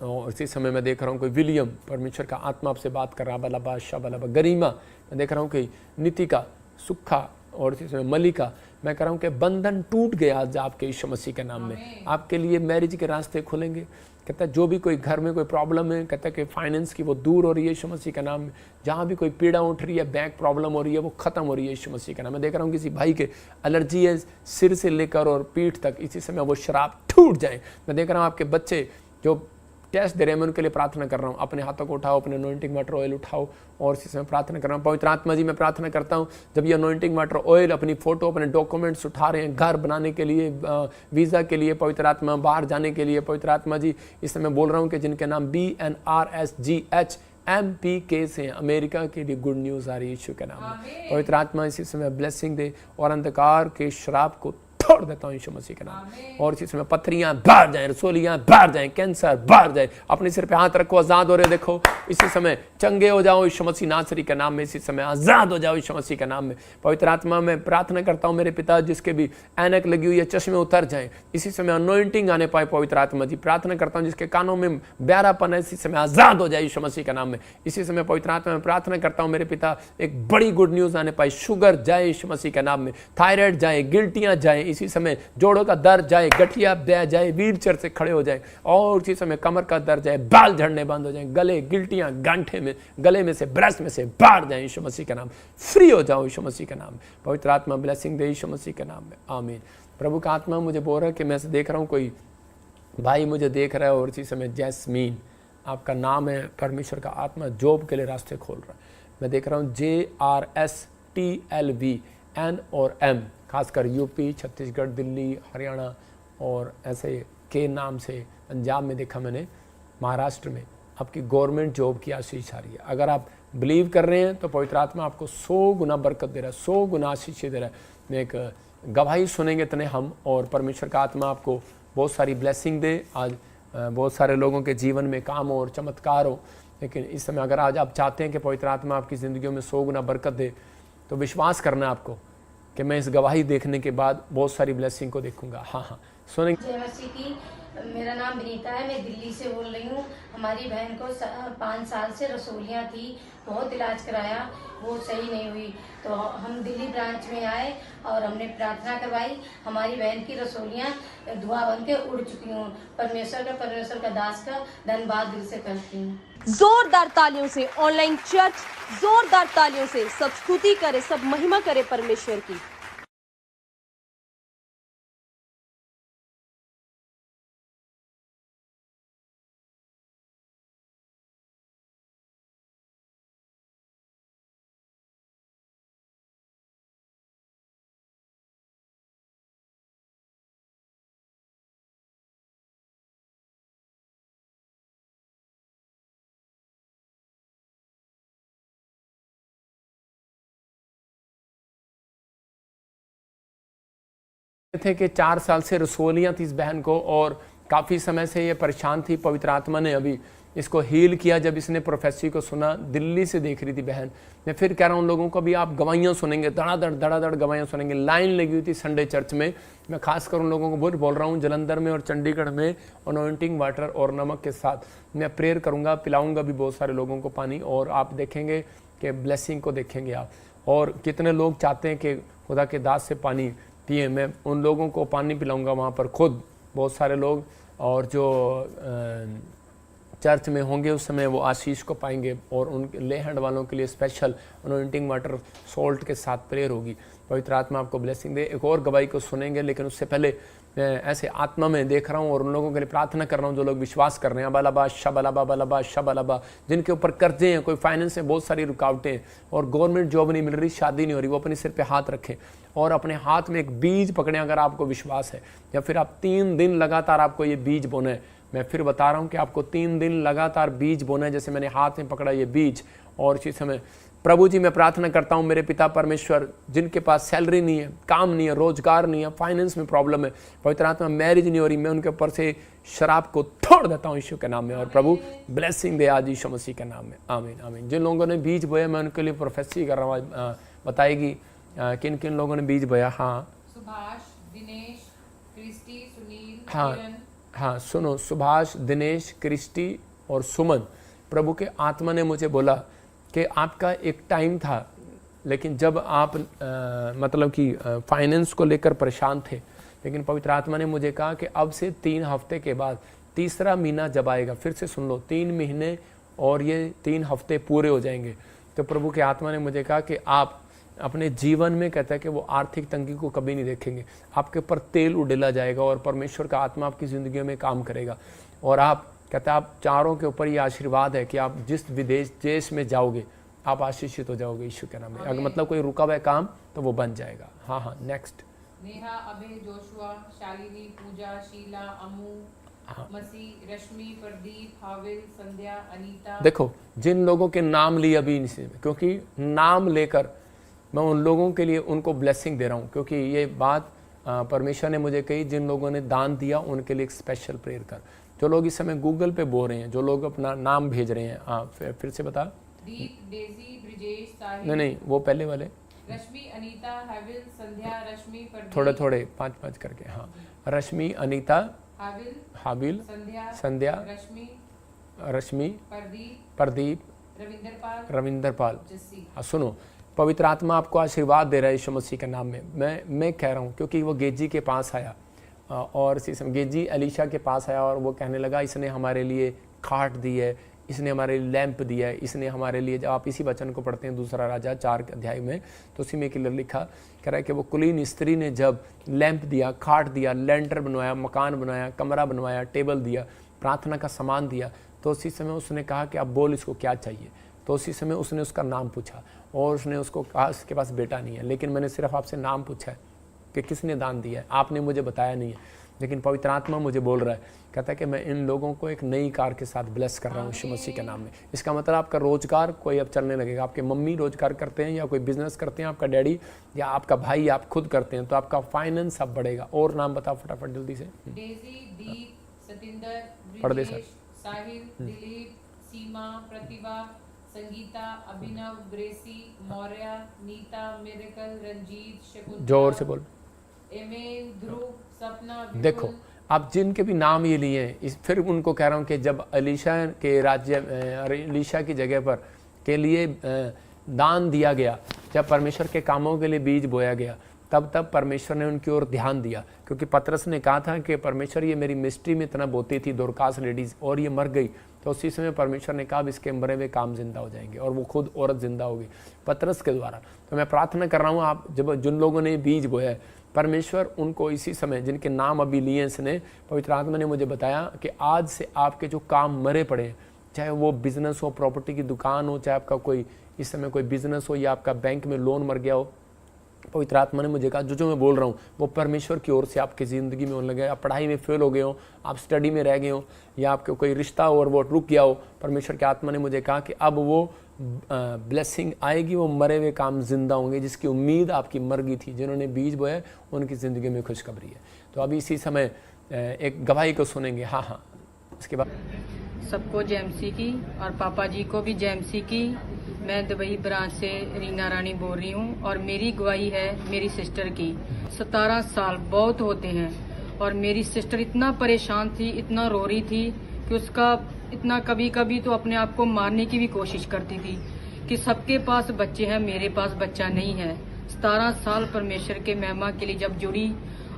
A: और इसी समय मैं देख रहा हूँ कोई विलियम, परमेश्वर का आत्मा आपसे बात कर रहा है। बलबा शबलबा। गरिमा, मैं देख रहा हूँ कि नितिका, सुखा, और इसी समय मलिका, मैं कह रहा हूँ कि बंधन टूट गया आज आपके यीशु मसीह के नाम में। आपके लिए मैरिज के रास्ते खुलेंगे। कहता है जो भी कोई घर में कोई प्रॉब्लम है, कहता है कि फाइनेंस की वो दूर हो रही है यीशु मसीह के नाम में। जहाँ भी कोई पीड़ा उठ रही है, बैंक प्रॉब्लम हो रही है, वो खत्म हो रही है यीशु मसीह के नाम में। देख रहा हूँ किसी भाई के एलर्जी है सिर से लेकर और पीठ तक, इसी समय वो शराब टूट जाए। मैं देख रहा हूँ आपके बच्चे जो टेस्ट दे रहे हैं, मैं उनके लिए प्रार्थना कर रहा हूँ। अपने हाथों को उठाओ, अपने अनॉइंटिंग वाटर ऑयल उठाओ और इसी समय प्रार्थना कर रहा हूँ। पवित्र आत्मा जी मैं प्रार्थना करता हूँ जब ये अनॉइंटिंग वाटर ऑयल अपनी फोटो, अपने डॉक्यूमेंट्स उठा रहे हैं घर बनाने के लिए, वीज़ा के लिए, पवित्र आत्मा बाहर जाने के लिए, पवित्र आत्मा जी इस समय बोल रहा हूँ कि जिनके नाम BNRSGHMPK से अमेरिका के लिए गुड न्यूज़ आ रही है यीशु के नाम में। पवित्र आत्मा इसी समय ब्लेसिंग दे और अंधकार के शराब को छोड़ देता हूँ यीशु मसीह के नाम। और इसी समय पथरियां बाहर जाएं, रसोलियां बाहर जाएं, कैंसर बाहर जाए। अपने सिर पे हाथ रखो, आजाद हो रहे देखो। इसी समय चंगे हो जाओ यीशु मसीह नासरी के नाम में। इसी समय आजाद हो जाओ यीशु मसीह के नाम में। पवित्र आत्मा में प्रार्थना करता हूँ मेरे पिता जिसके भी ऐनक लगी हुई है, चश्मे उतर जाएं। इसी समय अनॉइंटिंग आने पाए पवित्र आत्मा जी। प्रार्थना करता हूँ जिसके कानों में बहरापन है, इसी समय आजाद हो जाए यीशु मसीह के नाम में। इसी समय पवित्र आत्मा में प्रार्थना करता हूँ मेरे पिता एक बड़ी गुड न्यूज आने पाए। शुगर जाए यीशु मसीह के नाम में, थायराइड जाए, गिल्टियां जाए, इसी समय जोड़ों का दर्द जाए, गठिया दे जाए, व्हीलचेयर से खड़े हो जाए। और इसी समय कमर का दर्द जाए, बाल झड़ने बंद हो जाए, गले गिल्टियां गांठे में, गले में से, ब्रेस्ट में से बाहर जाए यीशु मसीह के नाम। फ्री हो जाओ यीशु मसीह के नाम। पवित्र आत्मा ब्लेसिंग दे यीशु मसीह के नाम में, आमीन। प्रभु का आत्मा मुझे बोल रहा है कि मैं से देख रहा हूँ कोई भाई मुझे देख रहा है और इसी समय जैस्मीन आपका नाम है। परमेश्वर का आत्मा जॉब के लिए रास्ते खोल रहा है। मैं देख रहा हूँ JRSTLVN और M, खासकर यूपी, छत्तीसगढ़, दिल्ली, हरियाणा और ऐसे के नाम से पंजाब में देखा मैंने, महाराष्ट्र में आपकी गवर्नमेंट जॉब की आशीष आ रही है। अगर आप बिलीव कर रहे हैं तो पवित्र आत्मा आपको 100 गुना बरकत दे रहा है, 100 गुना आशीष दे रहा है। मैं एक गवाही सुनेंगे इतने हम, और परमेश्वर का आत्मा आपको बहुत सारी ब्लेसिंग दे। आज बहुत सारे लोगों के जीवन में काम हो और चमत्कार हो। लेकिन इस समय अगर आज आप चाहते हैं कि पवित्र आत्मा आपकी ज़िंदगी में 100 गुना बरकत दे, तो विश्वास करना है आपको कि मैं इस गवाही देखने के बाद बहुत सारी ब्लेसिंग को देखूंगा। हाँ, सुनेंगे।
B: जय मसीह की। मेरा नाम विनीता है, मैं दिल्ली से बोल रही हूँ। हमारी बहन को 5 साल से रसोलियाँ थी, बहुत इलाज कराया, वो सही नहीं हुई। तो हम दिल्ली ब्रांच में आए और हमने प्रार्थना करवाई। हमारी बहन की रसोलियाँ धुआं बन के उड़ चुकी हूँ। परमेश्वर का दास का धन्यवाद दिल से करती हूँ।
C: जोरदार तालियों से ऑनलाइन चर्च, जोरदार तालियों से सब स्तुति करे, सब महिमा करे परमेश्वर की।
A: थे कि 4 साल से रसोलियाँ थी इस बहन को और काफ़ी समय से ये परेशान थी। पवित्र आत्मा ने अभी इसको हील किया जब इसने प्रोफेसी को सुना। दिल्ली से देख रही थी बहन। मैं फिर कह रहा हूँ लोगों को भी, आप गवाहियाँ सुनेंगे, धड़ाधड़ गवाहियाँ सुनेंगे। लाइन लगी हुई थी संडे चर्च में। मैं खासकर उन लोगों को बोल रहा हूँ जलंधर में और चंडीगढ़ में अनॉइंटिंग वाटर और नमक के साथ मैं प्रेयर करूँगा, पिलाऊँगा भी बहुत सारे लोगों को पानी, और आप देखेंगे कि ब्लेसिंग को देखेंगे आप। और कितने लोग चाहते हैं कि खुदा के दास से पानी पिए। मैं उन लोगों को पानी पिलाऊंगा वहाँ पर खुद, बहुत सारे लोग, और जो चर्च में होंगे उस समय वो आशीष को पाएंगे। और उन ले हैंड वालों के लिए स्पेशल अनॉइंटिंग वाटर सॉल्ट के साथ प्रेयर होगी। पवित्र आत्मा आपको ब्लेसिंग दे। एक और गवाही को सुनेंगे, लेकिन उससे पहले मैं ऐसे आत्मा में देख रहा हूँ और उन लोगों के लिए प्रार्थना कर रहा हूँ जो लोग विश्वास कर रहे हैं। बलाबा शबलाबा, जिनके ऊपर कर्जे हैं, कोई फाइनेंस में बहुत सारी रुकावटें हैं और गवर्नमेंट जॉब नहीं मिल रही, शादी नहीं हो रही, वो अपने सिर पे हाथ रखें और अपने हाथ में एक बीज पकड़ें अगर आपको विश्वास है। या फिर आप 3 दिन लगातार आपको ये बीज बोना है। मैं फिर बता रहा हूँ कि आपको 3 दिन लगातार बीज बोना है, जैसे मैंने हाथ में पकड़ा ये बीज। और इसी समय प्रभु जी मैं प्रार्थना करता हूँ मेरे पिता परमेश्वर, जिनके पास सैलरी नहीं है, काम नहीं है, रोजगार नहीं है, फाइनेंस में प्रॉब्लम है, पवित्र आत्मा मैरिज नहीं हो रही, मैं उनके ऊपर से शराब को तोड़ देता हूँ यीशु के नाम में। और प्रभु ब्लेसिंग दे आज यीशु मसीह के नाम में। आमीन आमीन। जिन लोगों ने बीज बोया मैं उनके लिए प्रोफेसी कर रहा हूँ। बताएगी किन किन लोगों ने बीज बोया। हाँ,
D: सुभाष, दिनेश, क्रिस्टी, सुनील,
A: हाँ, सुनो, सुभाष, दिनेश, क्रिस्टी और सुमन। प्रभु के आत्मा ने मुझे बोला कि आपका एक टाइम था, लेकिन जब आप मतलब कि फाइनेंस को लेकर परेशान थे, लेकिन पवित्र आत्मा ने मुझे कहा कि अब से 3 हफ्ते के बाद 3रा महीना जब आएगा, फिर से सुन लो, 3 महीने और ये 3 हफ्ते पूरे हो जाएंगे। तो प्रभु के आत्मा ने मुझे कहा कि आप अपने जीवन में, कहता है कि वो आर्थिक तंगी को कभी नहीं देखेंगे, आपके ऊपर तेल उड़ेला जाएगा और परमेश्वर का आत्मा आपकी ज़िंदगी में काम करेगा। और आप, कहता है, आप चारों के ऊपर ये आशीर्वाद है कि आप जिस विदेश देश में जाओगे आप आशीषित हो जाओगे यीशु के नाम में। अगर मतलब कोई रुका हुआ है काम तो वो बन जाएगा। हाँ हाँ, नेक्स्ट।
D: नेहा, अभय, जोशुआ, शालिनी, पूजा, शीला, अमू, मसी, रश्मि, प्रदीप, हाविल, संध्या, अनीता।
A: देखो जिन लोगों के नाम लिए अभी इनसे, क्योंकि नाम लेकर मैं उन लोगों के लिए उनको ब्लेसिंग दे रहा हूँ, क्योंकि ये बात परमेश्वर ने मुझे कही, जिन लोगों ने दान दिया उनके लिए एक स्पेशल प्रेयर कर। जो लोग इस समय गूगल पे बोल रहे हैं, जो लोग अपना नाम भेज रहे हैं, फिर से बता।
D: दीप, डेजी, ब्रिजेश, साहिल।
A: नहीं, वो पहले वाले।
D: रश्मि, अनीता, हाविल, संध्या, रश्मि, प्रदीप।
A: थोड़े 5 करके। हाँ, रश्मि, अनीता, हाबिल, संध्या, रश्मि, प्रदीप, रविंदरपाल। हाँ, सुनो, पवित्र आत्मा आपको आशीर्वाद दे रहा है यीशु मसीह के नाम में। मैं कह रहा हूँ, क्योंकि वो गेजी के पास आया और गेजी एलिशा के पास आया और वो कहने लगा, इसने हमारे लिए खाट दी है, इसने हमारे लिए लैंप दिया है, इसने हमारे लिए, जब आप इसी वचन को पढ़ते हैं 2 राजा 4 अध्याय में, तो उसी में क्लियर लिखा कह रहा है कि वो कुलीन स्त्री ने जब लैंप दिया, खाट दिया, लेंटर बनवाया, मकान बनवाया, कमरा बनवाया, टेबल दिया, प्रार्थना का सामान दिया, तो उसी समय उसने कहा कि अब बोल इसको क्या चाहिए। तो उसी समय उसने उसका नाम पूछा और उसने उसको कहा उसके पास बेटा नहीं है, लेकिन मैंने सिर्फ आपसे नाम पूछा है कि किसने दान दिया है, आपने मुझे बताया नहीं है, लेकिन पवित्र आत्मा मुझे बोल रहा है, कहता है कि मैं इन लोगों को एक नई कार के साथ ब्लेस कर रहा हूँ यीशु मसीह के नाम में। इसका मतलब आपका रोजगार कोई अब चलने लगेगा। आपके मम्मी रोजगार करते हैं या कोई बिजनेस करते हैं, आपका डैडी या आपका भाई, आप खुद करते हैं, तो आपका फाइनेंस अब बढ़ेगा। और नाम बताओ फटाफट जल्दी से।
D: डेजी, दीप, सतिंदर,
A: पढ़ दे सर।
D: साहिल, दिलीप, सीमा, प्रतिभा, संगीता, अभिनव, ग्रेसी, मौर्या, नीता, मिरेकल, रंजीत, शकुंतला,
A: जोर से बोल।
D: एमेन, ध्रुव, सपना।
A: देखो आप जिनके भी नाम ये लिए हैं, इस फिर उनको कह रहा हूँ कि जब एलीशा के राज्य एलीशा की जगह पर के लिए दान दिया गया, जब परमेश्वर के कामों के लिए बीज बोया गया, तब परमेश्वर ने उनकी ओर ध्यान दिया, क्योंकि पतरस ने कहा था कि परमेश्वर ये मेरी मिस्ट्री में इतना बोती थी दोरकास लेडीज़ और ये मर गई, तो उसी समय परमेश्वर ने कहा अब इसके मरे हुए काम जिंदा हो जाएंगे, और वो खुद औरत जिंदा होगी पतरस के द्वारा। तो मैं प्रार्थना कर रहा हूँ, आप जब जिन लोगों ने बीज बोया है, परमेश्वर उनको इसी समय, जिनके नाम अभी लिए इसने, पवित्र आत्मा ने मुझे बताया कि आज से आपके जो काम मरे पड़े हैं, चाहे वो बिजनेस हो, प्रॉपर्टी की दुकान हो, चाहे आपका कोई इस समय कोई बिजनेस हो, या आपका बैंक में लोन मर गया हो, पवित्र आत्मा ने मुझे कहा जो मैं बोल रहा हूँ वो परमेश्वर की ओर से आपकी ज़िंदगी में होने लगे। आप पढ़ाई में फेल हो गए हो, आप स्टडी में रह गए हो, या आपके कोई रिश्ता हो और वो रुक गया हो, परमेश्वर की आत्मा ने मुझे कहा कि अब वो ब्लेसिंग आएगी, वो मरे हुए काम जिंदा होंगे, जिसकी उम्मीद आपकी मर गई थी। जिन्होंने बीज बोया उनकी ज़िंदगी में खुशखबरी है। तो अभी इसी समय एक गवाही को सुनेंगे। हाँ, उसके बाद
E: सबको जेएमसी की और पापा जी को भी जेएमसी की। मैं दुबई ब्रांच से रीना रानी बोल रही हूँ और मेरी गवाही है मेरी सिस्टर की। 17 साल बहुत होते हैं और मेरी सिस्टर इतना परेशान थी, इतना रो रही थी कि उसका इतना कभी कभी तो अपने आप को मारने की भी कोशिश करती थी कि सबके पास बच्चे हैं, मेरे पास बच्चा नहीं है। 17 साल परमेश्वर के महिमा के लिए जब जुड़ी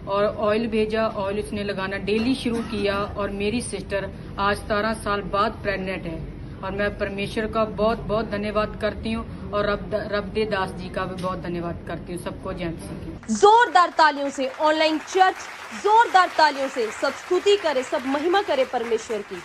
E: और ऑयल भेजा, ऑयल उसने लगाना डेली शुरू किया और मेरी सिस्टर आज 17 साल बाद प्रेग्नेंट है। और मैं परमेश्वर का बहुत बहुत धन्यवाद करती हूँ और रबदे दास जी का भी बहुत धन्यवाद करती हूँ। सबको जेएमसी की
C: जोरदार तालियों से ऑनलाइन चर्च, जोरदार तालियों से सब स्तुति करे, सब महिमा करे परमेश्वर की।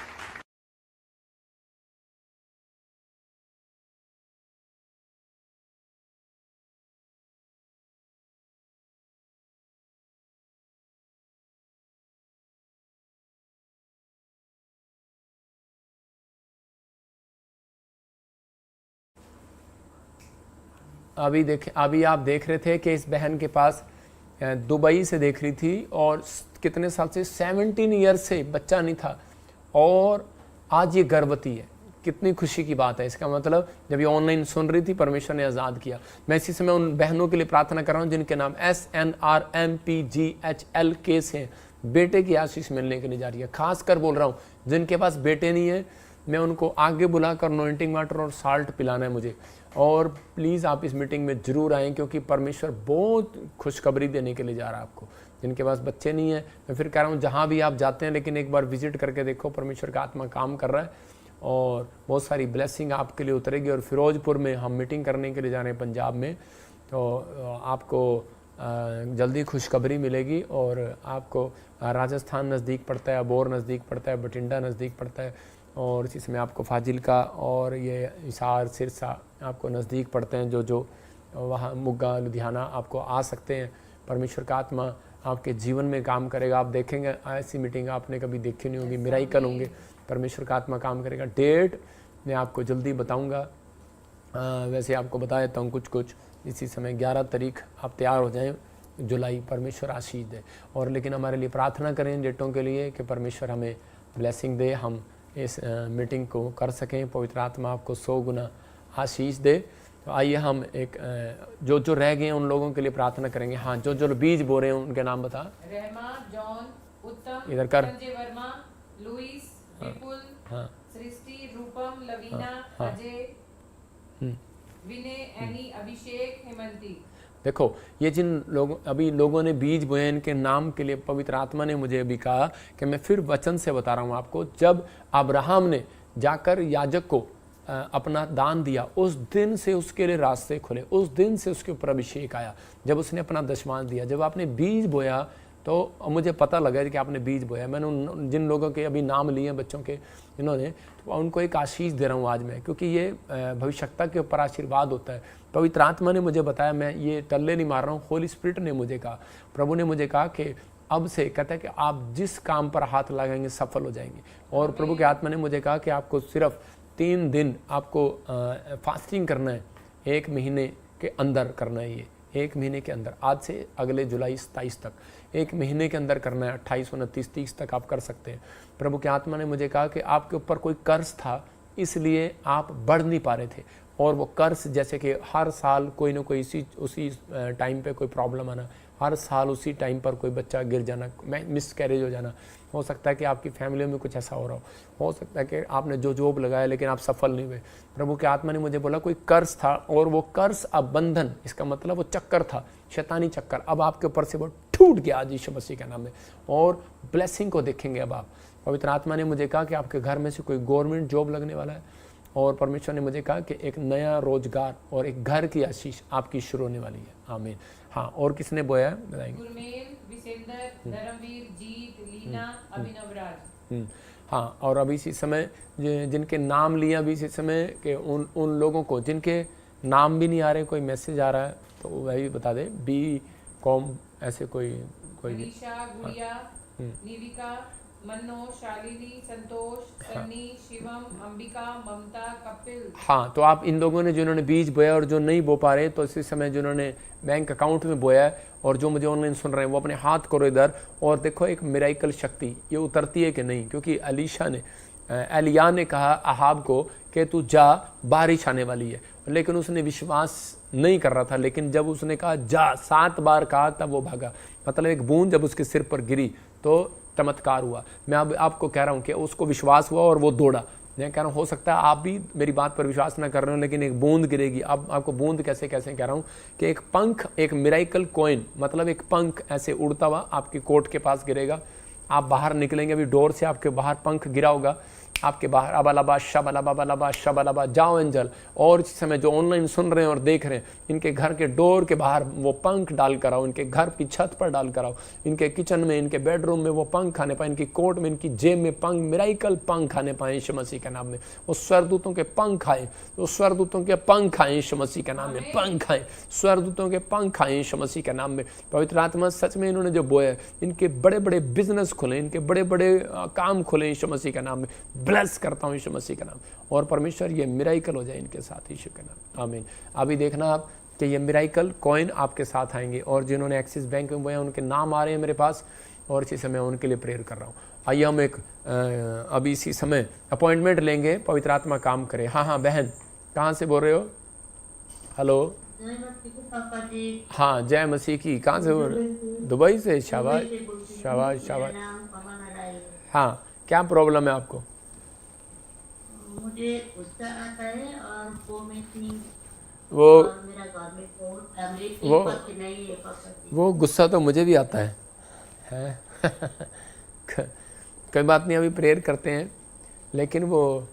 A: अभी आप देख रहे थे कि इस बहन के पास दुबई से देख रही थी और कितने साल से 17 ईयर से बच्चा नहीं था और आज ये गर्भवती है। कितनी खुशी की बात है। इसका मतलब जब ये ऑनलाइन सुन रही थी परमेश्वर ने आज़ाद किया। मैं इसी समय उन बहनों के लिए प्रार्थना कर रहा हूँ जिनके नाम SNRMPGHLK से बेटे की आशीष मिलने के लिए जा रही है। खास कर बोल रहा हूँ जिनके पास बेटे नहीं है, मैं उनको आगे बुलाकर अनॉइंटिंग वाटर और साल्ट पिलाना है मुझे। और प्लीज़ आप इस मीटिंग में ज़रूर आएँ क्योंकि परमेश्वर बहुत खुशखबरी देने के लिए जा रहा है आपको। जिनके पास बच्चे नहीं है, मैं फिर कह रहा हूँ जहाँ भी आप जाते हैं लेकिन एक बार विजिट करके देखो, परमेश्वर का आत्मा काम कर रहा है और बहुत सारी ब्लेसिंग आपके लिए उतरेगी। और फिरोजपुर में हम मीटिंग करने के लिए जा रहे हैं पंजाब में, तो आपको जल्दी खुशखबरी मिलेगी। और आपको राजस्थान नज़दीक पड़ता है, अबोर नज़दीक पड़ता है, बठिंडा नज़दीक पड़ता है और इसी समय आपको फाजिलका और ये हिसार सिरसा आपको नज़दीक पड़ते हैं। जो वहाँ मुग्गा लुधियाना आपको आ सकते हैं। परमेश्वर का आत्मा आपके जीवन में काम करेगा। आप देखेंगे ऐसी मीटिंग आपने कभी देखी नहीं होगी, मिराइकल होंगे, परमेश्वर का आत्मा काम करेगा। डेट मैं आपको जल्दी बताऊंगा, वैसे आपको बता देता हूँ कुछ इसी समय 11 तारीख आप तैयार हो जाएं जुलाई। परमेश्वर आशीष दे। और लेकिन हमारे लिए प्रार्थना करें डेटों के लिए कि परमेश्वर हमें ब्लेसिंग दे, हम इस मीटिंग को कर सकें। पवित्र आत्मा आपको 100 गुना आशीष दे। तो आइए हम एक जो रह गए हैं उन लोगों के लिए प्रार्थना करेंगे। हाँ, जो बीज बो रहे हैं उनके नाम बता।
D: रहमा, जॉन, उत्तम,
A: इधर कर।
D: संजय वर्मा, लुइस, विपुल,
A: हाँ,
D: सृष्टि, रूपम, लवीना,
A: हाँ।
D: अजय, विनय, एनी, अभिषेक, हेमंती।
A: देखो ये जिन लोगों ने बीज बोए इनके नाम के लिए पवित्र आत्मा ने मुझे अभी कहा कि मैं फिर वचन से बता रहा हूँ आपको। जब अब्राहम ने जाकर याजक को अपना दान दिया, उस दिन से उसके लिए रास्ते खुले, उस दिन से उसके ऊपर अभिषेक आया जब उसने अपना दशमांश दिया। जब आपने बीज बोया तो मुझे पता लगा कि आपने बीज बोया। मैंने जिन लोगों के अभी नाम लिए बच्चों के जिन्होंने, तो उनको एक आशीष दे रहा हूँ आज मैं, क्योंकि ये भविष्यता के ऊपर आशीर्वाद होता है। पवित्र आत्मा ने मुझे बताया, मैं ये टल्ले नहीं मार रहा हूँ। होली स्पिरिट ने मुझे कहा, प्रभु ने मुझे कहा कि अब से कहता है कि आप जिस काम पर हाथ लगाएंगे सफल हो जाएंगे। और प्रभु के आत्मा ने मुझे कहा कि आपको सिर्फ 3 दिन आपको फास्टिंग करना है, 1 महीने के अंदर करना है। ये 1 महीने के अंदर, आज से अगले जुलाई 27 तक 1 महीने के अंदर करना है। 28, 29, 30 तक आप कर सकते हैं। प्रभु के आत्मा ने मुझे कहा कि आपके ऊपर कोई कर्ज था, इसलिए आप बढ़ नहीं पा रहे थे। और वो कर्ज जैसे कि हर साल कोई ना कोई उसी टाइम पे कोई प्रॉब्लम आना, हर साल उसी टाइम पर कोई बच्चा गिर जाना, मिस कैरेज हो जाना, हो सकता है कि आपकी फैमिली में कुछ ऐसा हो रहा हो सकता है कि आपने जो जॉब लगाया लेकिन आप सफल नहीं हुए। प्रभु की आत्मा ने मुझे बोला कोई कर्ज था और वो कर्ज अब बंधन, इसका मतलब वो चक्कर था, शैतानी चक्कर, अब आपके ऊपर से वो टूट गया आज यीशु मसीह के नाम में, और ब्लेसिंग को देखेंगे अब आप। पवित्र आत्मा ने मुझे कहा कि आपके घर में से कोई गवर्नमेंट जॉब लगने वाला है, और परमेश्वर ने मुझे कहा कि एक नया रोजगार और एक घर की आशीष आपकी शुरू होने वाली है। आमीन। हाँ, और किसने बोया है बताएंगे?
D: गुरमेल, विसेंदर, धर्मवीर, जीत, लीना, अभिनव राज।
A: हाँ, और अभी इसी समय जिनके नाम लिए अभी इसी समय के उन लोगों को जिनके नाम भी नहीं आ रहे, कोई मैसेज आ रहा है तो वही बता दे, बी कॉम ऐसे कोई
D: अलीशा, गुड़िया, निविका, मनो, शालिनी, संतोष, सन्नी, शिवम, अंबिका, ममता, कपिल। हाँ,
A: तो आप इन लोगों ने जिन्होंने बीज बोया और जो नहीं बो पा रहे, तो इसी समय जिन्होंने बैंक अकाउंट में बोया है और जो मुझे ऑनलाइन सुन रहे हैं, वो अपने हाथ करो इधर और देखो एक मिराइकल शक्ति ये उतरती है कि नहीं। क्योंकि एलिया ने कहा अहाब को कि तू जा, बारिश आने वाली है, लेकिन उसने विश्वास नहीं कर रहा था। लेकिन जब उसने कहा जा, 7 बार कहा, तब वो भागा। मतलब एक बूंद जब उसके सिर पर गिरी तो चमत्कार हुआ। मैं अब आपको कह रहा हूँ कि उसको विश्वास हुआ और वो दौड़ा। मैं कह रहा हूँ हो सकता है आप भी मेरी बात पर विश्वास ना कर रहे हो, लेकिन एक बूंद गिरेगी। अब आपको बूंद कैसे कह रहा हूँ कि एक पंख, एक मिराइकल कॉइन, मतलब एक पंख ऐसे उड़ता हुआ आपकी कोर्ट के पास गिरेगा। आप बाहर निकलेंगे, अभी डोर से आपके बाहर पंख गिरा होगा आपके बाहर। अबलबा शबलबा शबलबा, जाओ एंजल। और इस समय जो ऑनलाइन सुन रहे हैं और देख रहे हैं, इनके घर के डोर के बाहर वो पंख डाल कर आओ, इनके घर की छत पर डाल कर आओ, इनके किचन में, इनके बेडरूम में वो पंख खाने पाए, इनकी कोर्ट में, इनकी जेब में पंख, मिराइकल पंख खाने पाए यीशु मसीह के नाम में। वो स्वर्गदूतों के पंख खाए, वो स्वर्गदूतों के पंख खाए यीशु मसीह के नाम में, पंख खाए, स्वर्गदूतों के पंख खाए यीशु मसीह के नाम में। पवित्र आत्मा सच में इन्होंने जो बोया, इनके बड़े बड़े बिजनेस खुले, इनके बड़े बड़े काम खुले यीशु मसीह के नाम में। ब्लेस करता हूं यीशु मसीह का नाम, और परमेश्वर ये मिराइकल हो जाए इनके साथ यीशु के नाम। आमीन। अभी देखना आप कि ये मिराइकल कॉइन आपके साथ आएंगे, और जिन्होंने एक्सिस बैंक में बोया उनके नाम आ रहे हैं मेरे पास, और इसी समय उनके लिए प्रेयर कर रहा हूँ। आइए हम एक अभी इसी समय अपॉइंटमेंट लेंगे, पवित्र आत्मा काम करे। हाँ बहन, कहाँ से बोल रहे हो? हेलो। हाँ, जय मसीह की। कहाँ से बोल रहे हो? दुबई से। शाबाश शाबाश शाबाश। हाँ, क्या प्रॉब्लम है आपको?
F: मुझे गुस्सा आता है और
A: वो गुस्सा तो मुझे भी आता है कोई बात नहीं, अभी प्रेयर करते हैं। लेकिन वो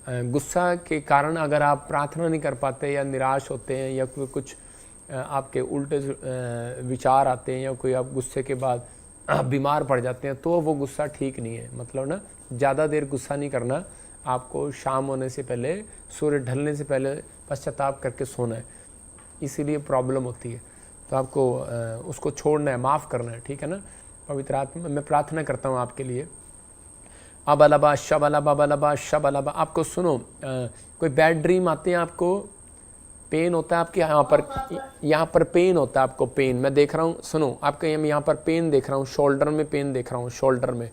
A: गुस्सा के कारण अगर आप प्रार्थना नहीं कर पाते या निराश होते हैं या कोई कुछ आपके उल्टे विचार आते हैं या कोई आप गुस्से के बाद बीमार पड़ जाते हैं, तो वो गुस्सा ठीक नहीं है। मतलब ना, ज़्यादा देर गुस्सा नहीं करना, आपको शाम होने से पहले, सूर्य ढलने से पहले पश्चाताप करके सोना है, इसीलिए प्रॉब्लम होती है। तो आपको उसको छोड़ना है, माफ़ करना है, ठीक है ना। पवित्र आत्मा, मैं प्रार्थना करता हूँ आपके लिए। अबलबा शबलबा बलबा शबलबा। आपको सुनो, कोई बैड ड्रीम आते हैं, आपको पेन होता है आपके यहाँ पर पेन होता है आपको, पेन मैं देख रहा हूँ। सुनो, आपके यहाँ पर पेन देख रहा हूँ, शोल्डर में पेन देख रहा हूँ, शोल्डर में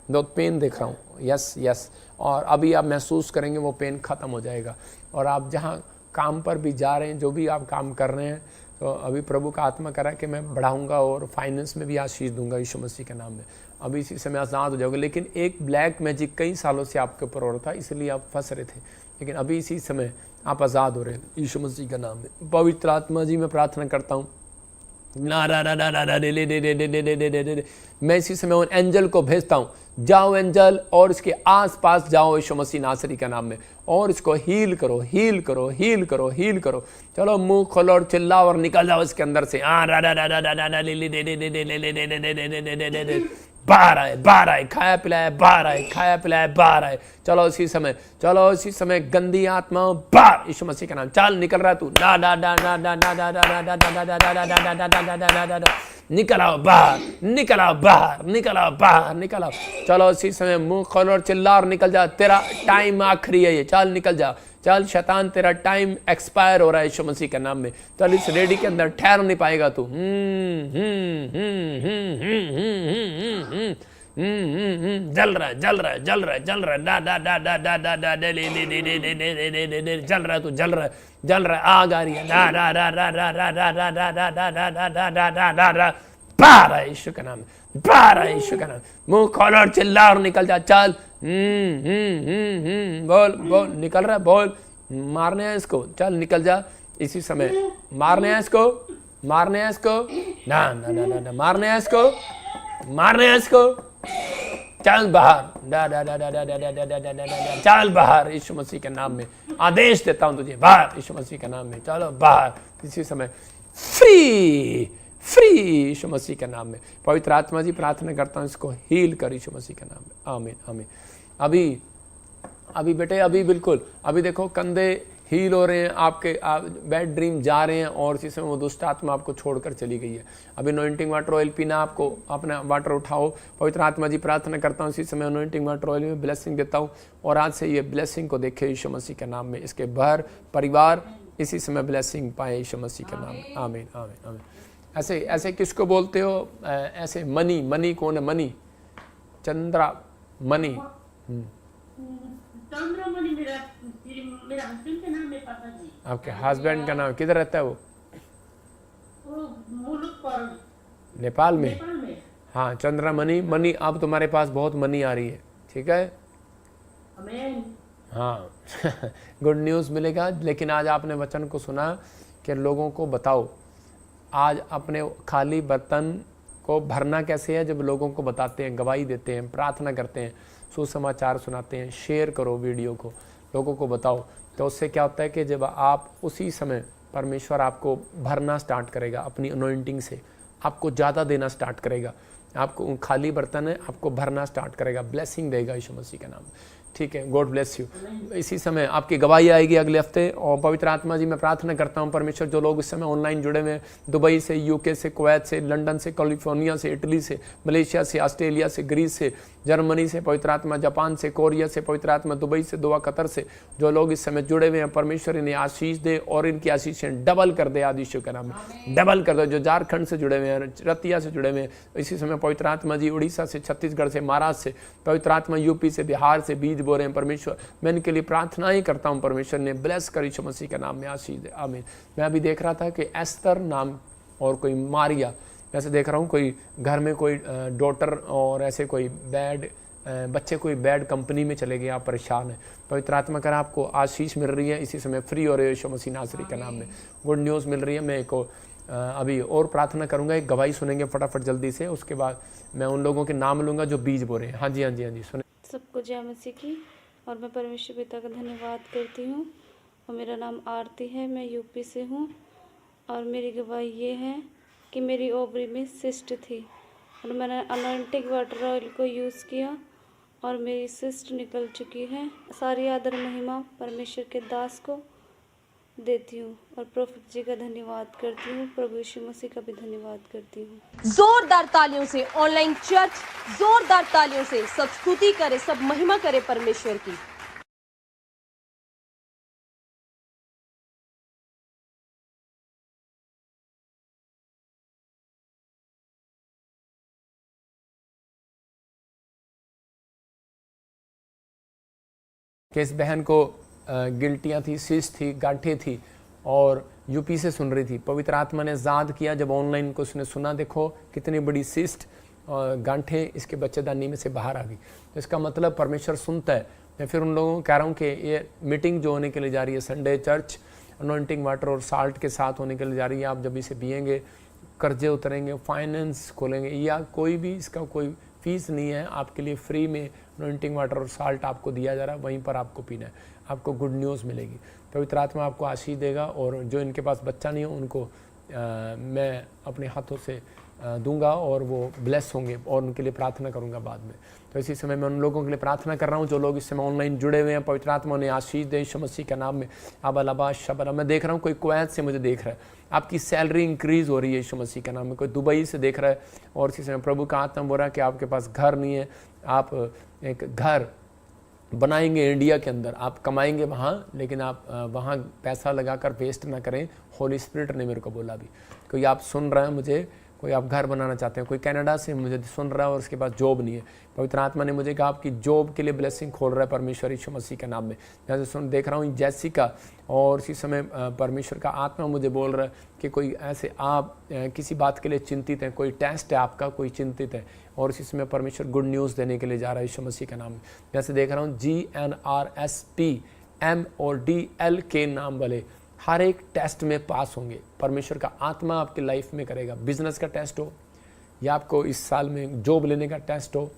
A: दो पेन देख रहा हूँ। यस। और अभी आप महसूस करेंगे वो पेन ख़त्म हो जाएगा। और आप जहाँ काम पर भी जा रहे हैं, जो भी आप काम कर रहे हैं, तो अभी प्रभु का आत्मा करा कि मैं बढ़ाऊंगा और फाइनेंस में भी आशीष दूंगा यीशु मसीह के नाम में। अभी इसी समय आज़ाद हो जाओगे। लेकिन एक ब्लैक मैजिक कई सालों से आपके ऊपर हो रहा था, इसलिए आप फंस रहे थे, लेकिन अभी इसी समय आप आज़ाद हो रहे हैं यीशु मसीह का नाम में। पवित्र आत्मा जी, मैं प्रार्थना करता हूँ, मैं इसी समय उन एंजल को भेजता हूँ। जाओ एंजल, और इसके आसपास जाओ यीशु मसीह नासरी का नाम में, और इसको हील करो, हील करो, हील करो, हील करो। चलो मुंह खोलो और चिल्लाओ और निकल जाओ इसके अंदर से। बाहर आए, खाया पिलाया, बाहर आए, खाया पिलाया, बाहर आए। चलो इसी समय गंदी आत्मा बाहर यीशु मसीह का नाम। चल, निकल रहा है तू, निकल आओ बाहर, निकल आओ बाहर, निकल आओ बाहर, निकल आओ। चलो इसी समय मुंह खोलो और चिल्ला और निकल जा। तेरा टाइम आखिरी है ये, चल निकल जा। चल शैतान, तेरा टाइम एक्सपायर हो रहा है यीशु मसीह के नाम में। चल, इस रेडी के अंदर ठहर नहीं पाएगा तू। जल रहा है, जल रहा है, जल रहा है, जल रहा है, डा डा डा डा डा डा डा डे ले ले ले ले ले ले ले ले ले जल रहा है, तो जल रहा है, जल रहा है, आग आ रही है, डा डा डा डा डा डा डा डा डा डा डा डा डा डा डा डा डा डा बाहर है यीशु का नाम, बाहर है यीशु का नाम। मुंह खोल और चिल्ला और निकल जा, चल। बोल बोल, निकल रहा है, बोल। मारने है इसको, चल निकल जा इसी समय। मारने है इसको, मारने है इसको, ना ना ना ना ना, मारने है इसको, मारने है इसको, चल बाहर, डा डा डा डा डा डा डा डा डा डा डा, चल बाहर यीशु मसीह के नाम में। आदेश देता हूं तुझे, बाहर यीशु मसीह के नाम में, चलो बाहर इसी समय। फ्री फ्री यीशु मसीह के नाम में। पवित्र आत्मा जी प्रार्थना करता हूँ इसको हील कर यीशु मसीह के नाम में, आमीन आमीन। अभी बेटे, अभी बिल्कुल, अभी देखो कंधे हील हो रहे हैं आपके, बैड ड्रीम जा रहे हैं और इसी समय वो दुष्ट आत्मा आपको छोड़कर चली गई है। अभी अनॉइंटिंग वाटर ऑयल पीना, आपको अपना वाटर उठाओ। पवित्र आत्मा जी प्रार्थना करता हूँ इसी समय अनॉइंटिंग वाटर ऑयल में ब्लेसिंग देता हूँ और आज से ये ब्लेसिंग को देखे यीशु मसीह के नाम में। इसके भर परिवार इसी समय ब्लेसिंग पाए यीशु मसीह के नाम में, आमीन आमीन आमीन। ऐसे ऐसे किसको बोलते हो? ऐसे मनी, मनी कौन है? Money, Chandra money.
F: चंद्रमणि मेरा हस्बैंड का नाम है पापा जी।
A: आपके हस्बैंड का नाम, किधर रहता है वो?
F: मुल्क पर,
A: नेपाल में।
F: नेपाल में।
A: हाँ, चंद्रमणि मनी। अब तुम्हारे पास बहुत मनी आ रही है, ठीक है?
F: आमीन।
A: हाँ गुड न्यूज़ मिलेगा। लेकिन आज आपने वचन को सुना कि लोगों को बताओ, आज अपने खाली बर्तन को भरना कैसे है, जब लोगों को बताते हैं, गवाही देते हैं, प्रार्थना करते हैं, सुसमाचार सुनाते हैं, शेयर करो वीडियो को, लोगों को बताओ। तो उससे क्या होता है कि जब आप उसी समय परमेश्वर आपको भरना स्टार्ट करेगा अपनी अनॉइंटिंग से, आपको ज़्यादा देना स्टार्ट करेगा। आपको खाली बर्तन है, आपको भरना स्टार्ट करेगा, ब्लेसिंग देगा यीशु मसीह के नाम। ठीक है, गॉड ब्लेस यू। इसी समय आपकी गवाही आएगी अगले हफ्ते। और पवित्र आत्मा जी मैं प्रार्थना करता हूँ परमेश्वर, जो लोग इस समय ऑनलाइन जुड़े हुए हैं, दुबई से, यूके से, कुवैत से, लंदन से, कैलिफोर्निया से, इटली से, मलेशिया से, ऑस्ट्रेलिया से, ग्रीस से, जर्मनी से, पवित्र आत्मा जापान से, कोरिया से, पवित्र आत्मा दुबई से, दुआ कतर से, जो लोग इस समय जुड़े हुए हैं, परमेश्वर इन्हें आशीष दे और इनकी आशीषें डबल कर दे आज यीशु के नाम में, डबल कर दो। जो झारखंड से जुड़े हुए हैं, रतिया से जुड़े हुए हैं, इसी समय पवित्र आत्मा जी उड़ीसा से, छत्तीसगढ़ से, महाराष्ट्र से, पवित्र आत्मा यूपी से, बिहार से बीज बो रहे हैं परमेश्वर, मैं इनके लिए प्रार्थना ही करता हूं, परमेश्वर ने ब्लेस कर यीशु मसीह के नाम में आशीष दे, आमीन। मैं अभी देख रहा था कि एस्तर नाम और कोई मारिया, वैसे देख रहा हूँ कोई घर में कोई डॉटर और ऐसे कोई बैड बच्चे कोई बैड कंपनी में चले गए, आप परेशान हैं, पवित्र आत्मा कर आपको आशीष मिल रही है इसी समय, फ्री हो रहे हो यीशु मसीह नासरी के नाम में, गुड न्यूज़ मिल रही है। मैं को अभी और प्रार्थना करूंगा, एक गवाही सुनेंगे फटाफट जल्दी से, उसके बाद मैं उन लोगों के नाम लूँगा जो बीज बो रहे हैं। हाँ जी हाँ जी हाँ जी, सुने।
G: सबको जय मसीह की। और मैं परमेश्वर पिता का धन्यवाद करती हूँ। और मेरा नाम आरती है, मैं यूपी से हूँ। और मेरी गवाही ये है कि मेरी ओवरी में सिस्ट थी और मैंने अनॉइंटिंग वाटर ऑयल को यूज़ किया और मेरी सिस्ट निकल चुकी है। सारी आदर महिमा परमेश्वर के दास को देती हूँ और प्रोफेट जी का धन्यवाद करती हूँ, प्रभु यीशु मसीह का भी धन्यवाद करती हूँ।
C: जोरदार तालियों से ऑनलाइन चर्च, जोरदार तालियों से सब स्तुति करे, सब महिमा करे परमेश्वर की।
A: कि इस बहन को गिल्टियाँ थी, सिस्ट थी, गांठें थी और यूपी से सुन रही थी। पवित्र आत्मा ने ज़ाद किया जब ऑनलाइन को उसने सुना, देखो कितनी बड़ी सिस्ट और गांठें इसके बच्चेदानी में से बाहर आ गई। तो इसका मतलब परमेश्वर सुनता है। मैं फिर उन लोगों को कह रहा हूँ कि ये मीटिंग जो होने के लिए जा रही है संडे चर्च, अनॉइंटिंग वाटर और साल्ट के साथ होने के लिए जा रही है। आप जब इसे पिएंगे, कर्जे उतरेंगे, फाइनेंस खोलेंगे, या कोई भी इसका कोई फीस नहीं है, आपके लिए फ्री में अनॉइंटिंग वाटर और साल्ट आपको दिया जा रहा है, वहीं पर आपको पीना है, आपको गुड न्यूज़ मिलेगी। पवित्र आत्मा आपको आशीष देगा। और जो इनके पास बच्चा नहीं हो उनको मैं अपने हाथों से दूंगा और वो ब्लेस होंगे और उनके लिए प्रार्थना करूंगा बाद में। तो इसी समय मैं उन लोगों के लिए प्रार्थना कर रहा हूं जो लोग इस समय ऑनलाइन जुड़े हुए हैं। पवित्र आत्मा ने आशीष दे यीशु मसीह के नाम में। अबा शबरा, मैं देख रहा हूँ कोई कुवैत से मुझे देख रहा है, आपकी सैलरी इंक्रीज़ हो रही है यीशु मसीह के नाम में। कोई दुबई से देख रहा है और इसी समय प्रभु का आत्मा बोल रहा है कि आपके पास घर नहीं है, आप एक घर बनाएंगे इंडिया के अंदर, आप कमाएंगे वहाँ, लेकिन आप वहाँ पैसा लगाकर वेस्ट ना करें। होली स्पिरिट ने मेरे को बोला। भी कोई आप सुन रहे हैं मुझे, कोई आप घर बनाना चाहते हैं, कोई कनाडा से मुझे सुन रहा है और उसके पास जॉब नहीं है, पवित्र आत्मा ने मुझे कहा आपकी जॉब के लिए ब्लेसिंग खोल रहा है परमेश्वर यीशु मसीह के नाम में। जैसे सुन देख रहा हूँ जैसिका, और इसी समय परमेश्वर का आत्मा मुझे बोल रहा है कि कोई ऐसे आप किसी बात के लिए चिंतित हैं, कोई टेस्ट है आपका, कोई चिंतित है, और इसी समय परमेश्वर गुड न्यूज़ देने के लिए जा रहा है यीशु मसीह के नाम में। जैसे देख रहा हूँ GNRSPMODL के नाम वाले हर एक टेस्ट में पास होंगे। परमेश्वर का आत्मा आपकी लाइफ में करेगा। बिजनेस का टेस्ट हो, या आपको इस साल में जॉब लेने का टेस्ट हो,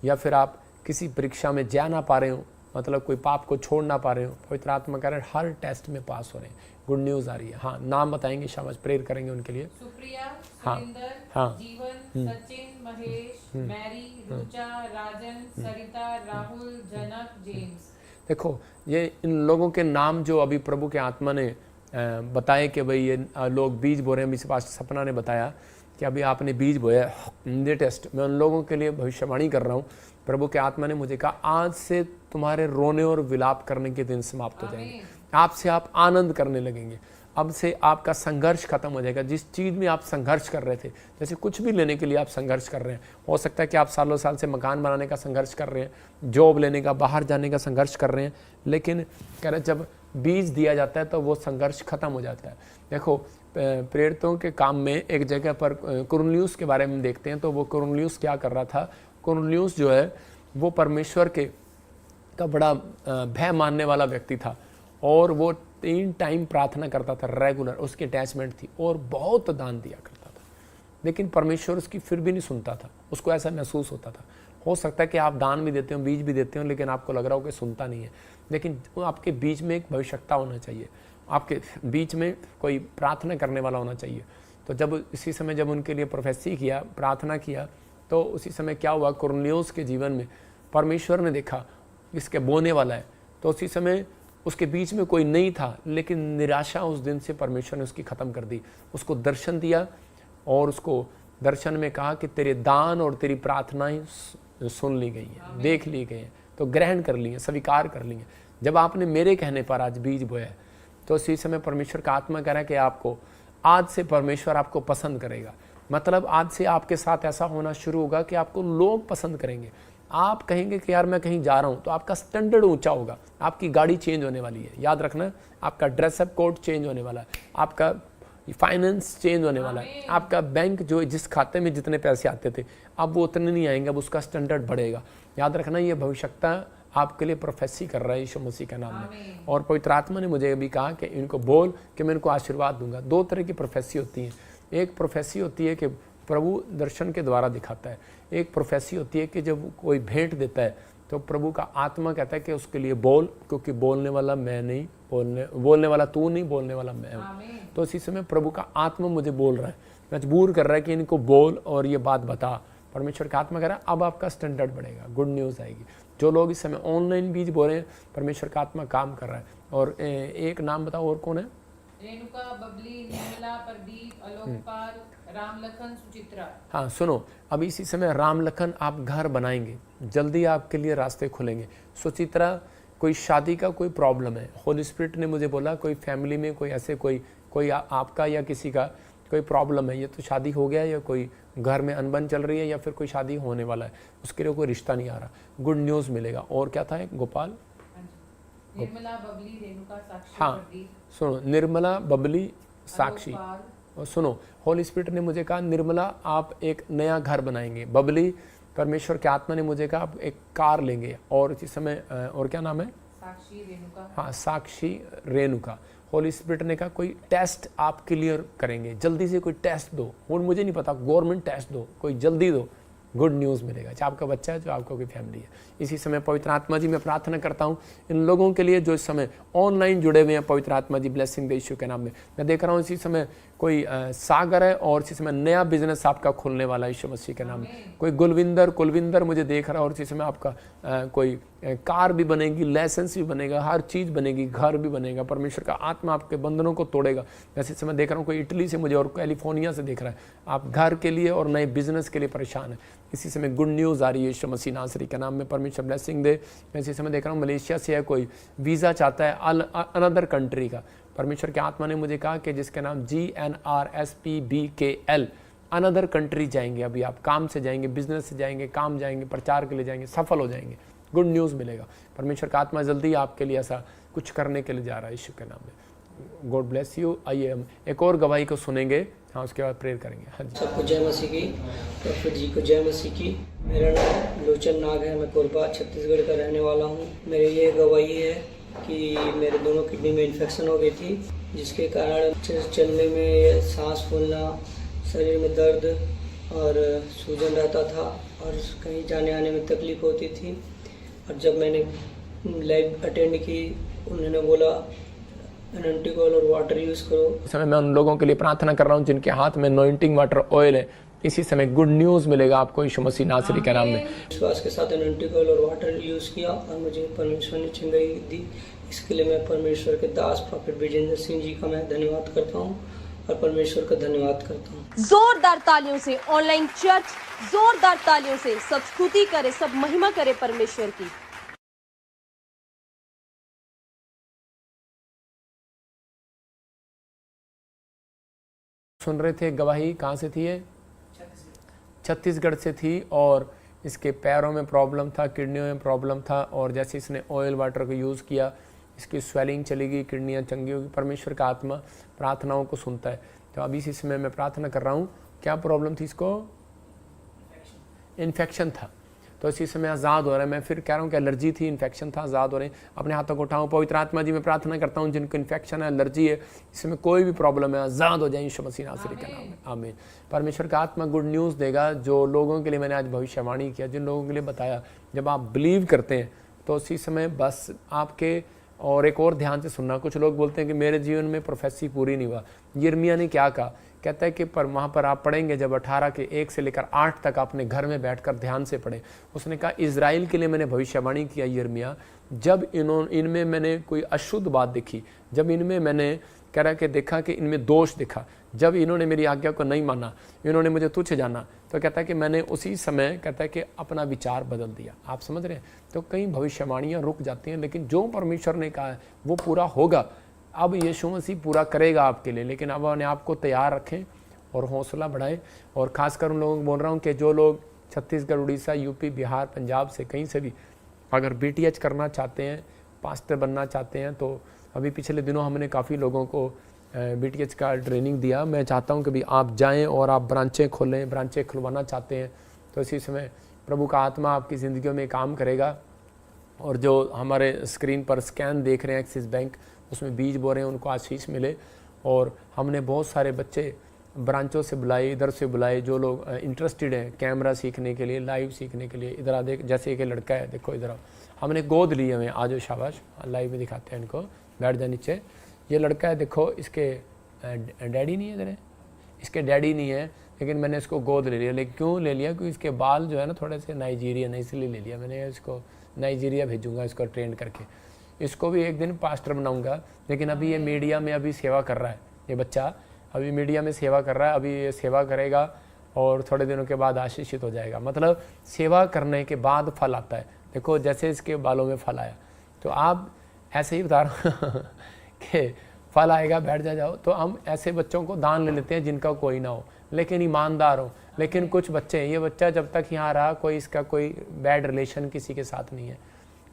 A: या फिर आप किसी परीक्षा में जा ना पा रहे हो, मतलब कोई पाप को छोड़ ना पा रहे हो, पवित्र आत्मा कह रहे हैं हर टेस्ट में पास हो रहे हैं। गुड न्यूज़ आ रही है। हाँ, नाम बताएंगे, शाबाश, प्रेयर करेंगे उनके लिए।
D: सुप्रिया,
A: हाँ,
D: सुरिंदर,
A: हाँ,
D: जीवन, सचिन, महेश, मैरी, रुचा, राजन, सरिता, राहुल, जनक, जेम्स।
A: देखो ये इन लोगों के नाम जो अभी प्रभु के आत्मा ने बताए कि भाई ये लोग बीज बो रहे हैं। मेरे पास सपना ने बताया कि अभी आपने बीज बोया लेटेस्ट, मैं उन लोगों के लिए भविष्यवाणी कर रहा हूँ। प्रभु के आत्मा ने मुझे कहा आज से तुम्हारे रोने और विलाप करने के दिन समाप्त हो जाएंगे, आपसे आप आनंद करने लगेंगे। अब से आपका संघर्ष खत्म हो जाएगा। जिस चीज़ में आप संघर्ष कर रहे थे, जैसे कुछ भी लेने के लिए आप संघर्ष कर रहे हैं, हो सकता है कि आप सालों साल से मकान बनाने का संघर्ष कर रहे हैं, जॉब लेने का, बाहर जाने का संघर्ष कर रहे हैं, लेकिन कह रहे जब बीज दिया जाता है तो वो संघर्ष खत्म हो जाता है। देखो प्रेरितों के काम में एक जगह पर कुरनेलियुस के बारे में देखते हैं, तो वो कुरनेलियुस क्या कर रहा था। कुरनेलियुस जो है वो परमेश्वर के का बड़ा भय मानने वाला व्यक्ति था, और वो 3 टाइम प्रार्थना करता था रेगुलर, उसकी अटैचमेंट थी, और बहुत दान दिया करता था, लेकिन परमेश्वर उसकी फिर भी नहीं सुनता था। उसको ऐसा महसूस होता था। हो सकता है कि आप दान भी देते हो, बीज भी देते हो, लेकिन आपको लग रहा हो कि सुनता नहीं है, लेकिन आपके बीच में एक भविष्यता होना चाहिए, आपके बीच में कोई प्रार्थना करने वाला होना चाहिए। तो जब इसी समय जब उनके लिए प्रोफेसी किया, प्रार्थना किया, तो उसी समय क्या हुआ, कुरनेलियुस के जीवन में परमेश्वर ने देखा इसके बोने वाला है, तो उसी समय उसके बीच में कोई नहीं था, लेकिन निराशा उस दिन से परमेश्वर ने उसकी ख़त्म कर दी। उसको दर्शन दिया, और उसको दर्शन में कहा कि तेरे दान और तेरी प्रार्थनाएं सुन ली गई हैं, देख ली गई हैं, तो ग्रहण कर ली हैं, स्वीकार कर ली हैं। जब आपने मेरे कहने पर आज बीज बोया है, तो इसी समय परमेश्वर का आत्मा कह रहा है कि आपको आज से परमेश्वर आपको पसंद करेगा। मतलब आज से आपके साथ ऐसा होना शुरू होगा कि आपको लोग पसंद करेंगे। आप कहेंगे कि यार मैं कहीं जा रहा हूँ, तो आपका स्टैंडर्ड ऊंचा होगा, आपकी गाड़ी चेंज होने वाली है, याद रखना, आपका ड्रेसअप कोड चेंज होने वाला है, आपका फाइनेंस चेंज होने वाला है, आपका बैंक जो जिस खाते में जितने पैसे आते थे अब वो उतने नहीं आएंगे, अब उसका स्टैंडर्ड बढ़ेगा। याद रखना, ये भविष्यता आपके लिए प्रोफेसी कर रहा है यीशु मसीह के नाम में। और पवित्र आत्मा ने मुझे अभी कहा कि इनको बोल कि मैं इनको आशीर्वाद दूंगा। 2 तरह की प्रोफेसी होती है। एक प्रोफेसी होती है कि प्रभु दर्शन के द्वारा दिखाता है, एक प्रोफेसी होती है कि जब कोई भेंट देता है तो प्रभु का आत्मा कहता है कि उसके लिए बोल, क्योंकि बोलने वाला मैं नहीं, बोलने वाला तू नहीं, बोलने वाला मैं हूँ। तो इसी समय प्रभु का आत्मा मुझे बोल रहा है, मजबूर कर रहा है कि इनको बोल और ये बात बता। परमेश्वर का आत्मा कह रहा है अब आपका स्टैंडर्ड बढ़ेगा, गुड न्यूज़ आएगी। जो लोग इस समय ऑनलाइन बीज बोल रहे हैं, परमेश्वर का आत्मा काम कर रहा है। और एक नाम बताओ और कौन है?
D: रेणुका, बबली, निर्मला, प्रदीप, अलोकपाल, रामलखन, सुचित्रा।
A: हाँ सुनो, अभी इसी समय रामलखन आप घर बनाएंगे, जल्दी आपके लिए रास्ते खुलेंगे। सुचित्रा, कोई शादी का कोई प्रॉब्लम है, होली स्पिरिट ने मुझे बोला कोई फैमिली में कोई ऐसे कोई आपका या किसी का कोई प्रॉब्लम है, ये तो शादी हो गया या कोई घर में अनबन चल रही है या फिर कोई शादी होने वाला है, उसके लिए कोई रिश्ता नहीं आ रहा, गुड न्यूज़ मिलेगा। और क्या था गोपाल?
D: निर्मला, बबली, रेणुका, साक्षी,
A: हाँ
D: प्रदीप।
A: सुनो, निर्मला, बबली, साक्षी।
D: अलोकपाल।
A: और सुनो, होली स्पिरिट ने मुझे कहा निर्मला आप एक नया घर बनाएंगे। बबली, परमेश्वर के आत्मा ने मुझे कहा आप एक कार लेंगे। और इसी समय और क्या नाम है?
D: साक्षी, रेणुका।
A: हाँ, साक्षी, रेणुका। होली स्पिरिट ने कहा कोई टेस्ट आप क्लियर करेंगे, जल्दी से कोई टेस्ट दो, और मुझे नहीं पता गवर्नमेंट टेस्ट दो, कोई जल्दी दो, गुड न्यूज़ मिलेगा, चाहे आपका बच्चा है, जो आपका कोई फैमिली है। इसी समय पवित्र आत्मा जी मैं प्रार्थना करता हूँ इन लोगों के लिए जो इस समय ऑनलाइन जुड़े हुए हैं। पवित्र आत्मा जी ब्लेसिंग दे यीशु के नाम में। मैं देख रहा हूँ इसी समय कोई सागर है, और इसी समय नया बिजनेस आपका खुलने वाला है यीशु मसीह के नाम में। कोई कुलविंदर मुझे देख रहा है, और इसी समय आपका कोई कार भी बनेगी, लाइसेंस भी बनेगा, हर चीज़ बनेगी, घर भी बनेगा। परमेश्वर का आत्मा आपके बंधनों को तोड़ेगा। जैसे इस समय देख रहा हूँ कोई इटली से मुझे और कैलिफोर्निया से देख रहा है, आप घर के लिए और नए बिजनेस के लिए परेशान है। इसी समय गुड न्यूज़ आ रही है यीशु मसीह नासरी के नाम में। परमेश्वर ब्लेसिंग दे। मैं इसी समय देख रहा हूँ मलेशिया से है कोई, वीज़ा चाहता है अनदर कंट्री का। परमेश्वर के आत्मा ने मुझे कहा कि जिसका नाम GNRSPBKL अनदर कंट्री जाएंगे, अभी आप काम से जाएंगे, बिजनेस से जाएंगे, काम जाएंगे, प्रचार के लिए जाएंगे, सफल हो जाएंगे, गुड न्यूज़ मिलेगा। परमेश्वर का आत्मा जल्दी आपके लिए ऐसा कुछ करने के लिए जा रहा है यीशु के नाम में। God bless you. आइए हम एक और गवाही को सुनेंगे, हाँ उसके बाद प्रेयर करेंगे। हाँ जी।
H: सबको जय मसीह की, प्रॉफिट जी को जय मसीह की। मेरा नाम लोचन नाग है, मैं कोरबा छत्तीसगढ़ का रहने वाला हूँ। मेरी ये गवाही है कि मेरे दोनों किडनी में इन्फेक्शन हो गई थी, जिसके कारण चलने में, सांस फूलना, शरीर में दर्द और सूजन रहता था और कहीं जाने आने में तकलीफ होती थी। और जब मैंने लाइव अटेंड की, उन्होंने बोला एनोइंटिंग ऑयल और वाटर यूज़ करो।
A: इस समय मैं उन लोगों के लिए प्रार्थना कर रहा हूँ जिनके हाथ में एनोइंटिंग वाटर ऑयल है। इसी समय गुड न्यूज़ मिलेगा आपको यीशु मसीह नासरी के नाम में।
H: विश्वास के साथ एनोइंटिंग ऑयल और वाटर यूज़ किया और मुझे परमेश्वर ने चंगाई दी। इसके लिए मैं परमेश्वर के दास प्रॉफिट विजेंद्र सिंह जी का मैं धन्यवाद करता हूँ और परमेश्वर का धन्यवाद करता हूँ।
C: जोरदार तालियों से ऑनलाइन चर्च, जोरदार तालियों से सब स्तुति करे, सब महिमा करे परमेश्वर की।
A: सुन रहे थे गवाही, कहाँ से थी ये? छत्तीसगढ़ से थी। और इसके पैरों में प्रॉब्लम था, किडनियों में प्रॉब्लम था, और जैसे इसने ऑयल वाटर को यूज़ किया इसकी स्वेलिंग चली गई, किडनियाँ चंगी होगी। परमेश्वर का आत्मा प्रार्थनाओं को सुनता है। तो अभी इसी समय मैं प्रार्थना कर रहा हूँ। क्या प्रॉब्लम थी इसको? इन्फेक्शन था। तो इसी समय आज़ाद हो रहा है। मैं फिर कह रहा हूँ कि एलर्जी थी, इन्फेक्शन था, आज़ाद हो रहे हैं। अपने हाथों को उठाऊँ। पवित्र आत्मा जी मैं प्रार्थना करता हूँ जिनको इन्फेक्शन है, एलर्जी है, इसमें कोई भी प्रॉब्लम है, आज़ाद हो जाए यीशु मसीह नासरी के नाम में। आमीन। परमेश्वर का आत्मा गुड न्यूज़ देगा। जो लोगों के लिए मैंने आज भविष्यवाणी किया, जिन लोगों के लिए बताया, जब आप बिलीव करते हैं तो उसी समय बस आपके, और एक और ध्यान से सुनना, कुछ लोग बोलते हैं कि मेरे जीवन में प्रोफेसी पूरी नहीं हुआ। यिर्मयाह ने क्या कहा? कहता है कि पर वहाँ पर आप पढ़ेंगे जब 18 के 1 से लेकर 8 तक अपने घर में बैठकर ध्यान से पढ़े। उसने कहा इज़राइल के लिए मैंने भविष्यवाणी किया यिर्मयाह, जब इनमें मैंने कोई अशुद्ध बात देखी, जब इनमें मैंने कह रहा कि देखा कि इनमें दोष दिखा, जब इन्होंने मेरी आज्ञा को नहीं माना, इन्होंने मुझे तुच्छ जाना, तो कहता है कि मैंने उसी समय कहता है कि अपना विचार बदल दिया। आप समझ रहे हैं? तो कई भविष्यवाणियाँ रुक जाती हैं, लेकिन जो परमेश्वर ने कहा है वो पूरा होगा। अब यीशु मसीह पूरा करेगा आपके लिए, लेकिन अब अपने आप को तैयार रखें और हौसला बढ़ाएं। और ख़ासकर उन लोगों को बोल रहा हूँ कि जो लोग छत्तीसगढ़, उड़ीसा, यूपी, बिहार, पंजाब से कहीं से भी अगर BTH करना चाहते हैं, पास्टर बनना चाहते हैं, तो अभी पिछले दिनों हमने काफ़ी लोगों को BTH का ट्रेनिंग दिया। मैं चाहता हूं कि भी आप जाएं और आप ब्रांचें खोलें, ब्रांचें खुलवाना चाहते हैं तो इसी समय प्रभु का आत्मा आपकी ज़िंदगियों में काम करेगा। और जो हमारे स्क्रीन पर स्कैन देख रहे हैं एक्सिस बैंक, उसमें बीज बो रहे हैं, उनको आशीष मिले। और हमने बहुत सारे बच्चे ब्रांचों से बुलाए, इधर से बुलाए, जो लोग इंटरेस्टेड हैं कैमरा सीखने के लिए, लाइव सीखने के लिए। इधर आ देख, जैसे एक लड़का है, देखो इधर हमने गोद ली हमें, आ जाओ, शाबाश, लाइव में दिखाते हैं इनको, बैठ जाए नीचे। ये लड़का है, देखो इसके डैडी नहीं है, इधर है, इसके डैडी नहीं है, लेकिन मैंने इसको गोद ले लिया। लेकिन क्यों ले लिया? क्योंकि इसके बाल जो है ना थोड़े से नाइजीरियन है, इसलिए ले लिया मैंने। इसको नाइजीरिया भेजूँगा इसको ट्रेन करके, इसको भी एक दिन पास्टर बनाऊँगा। लेकिन अभी ये मीडिया में अभी सेवा कर रहा है, ये बच्चा अभी मीडिया में सेवा कर रहा है। अभी ये सेवा करेगा और थोड़े दिनों के बाद आशीषित हो जाएगा। मतलब सेवा करने के बाद फल आता है। देखो जैसे इसके बालों में फल आया, तो आप ऐसे ही बता रहे कि फल आएगा, बैठ जाओ। तो हम ऐसे बच्चों को दान ले लेते हैं जिनका कोई ना हो, लेकिन ईमानदार हो। लेकिन कुछ बच्चे हैं, ये बच्चा जब तक यहाँ रहा, कोई इसका कोई बैड रिलेशन किसी के साथ नहीं है,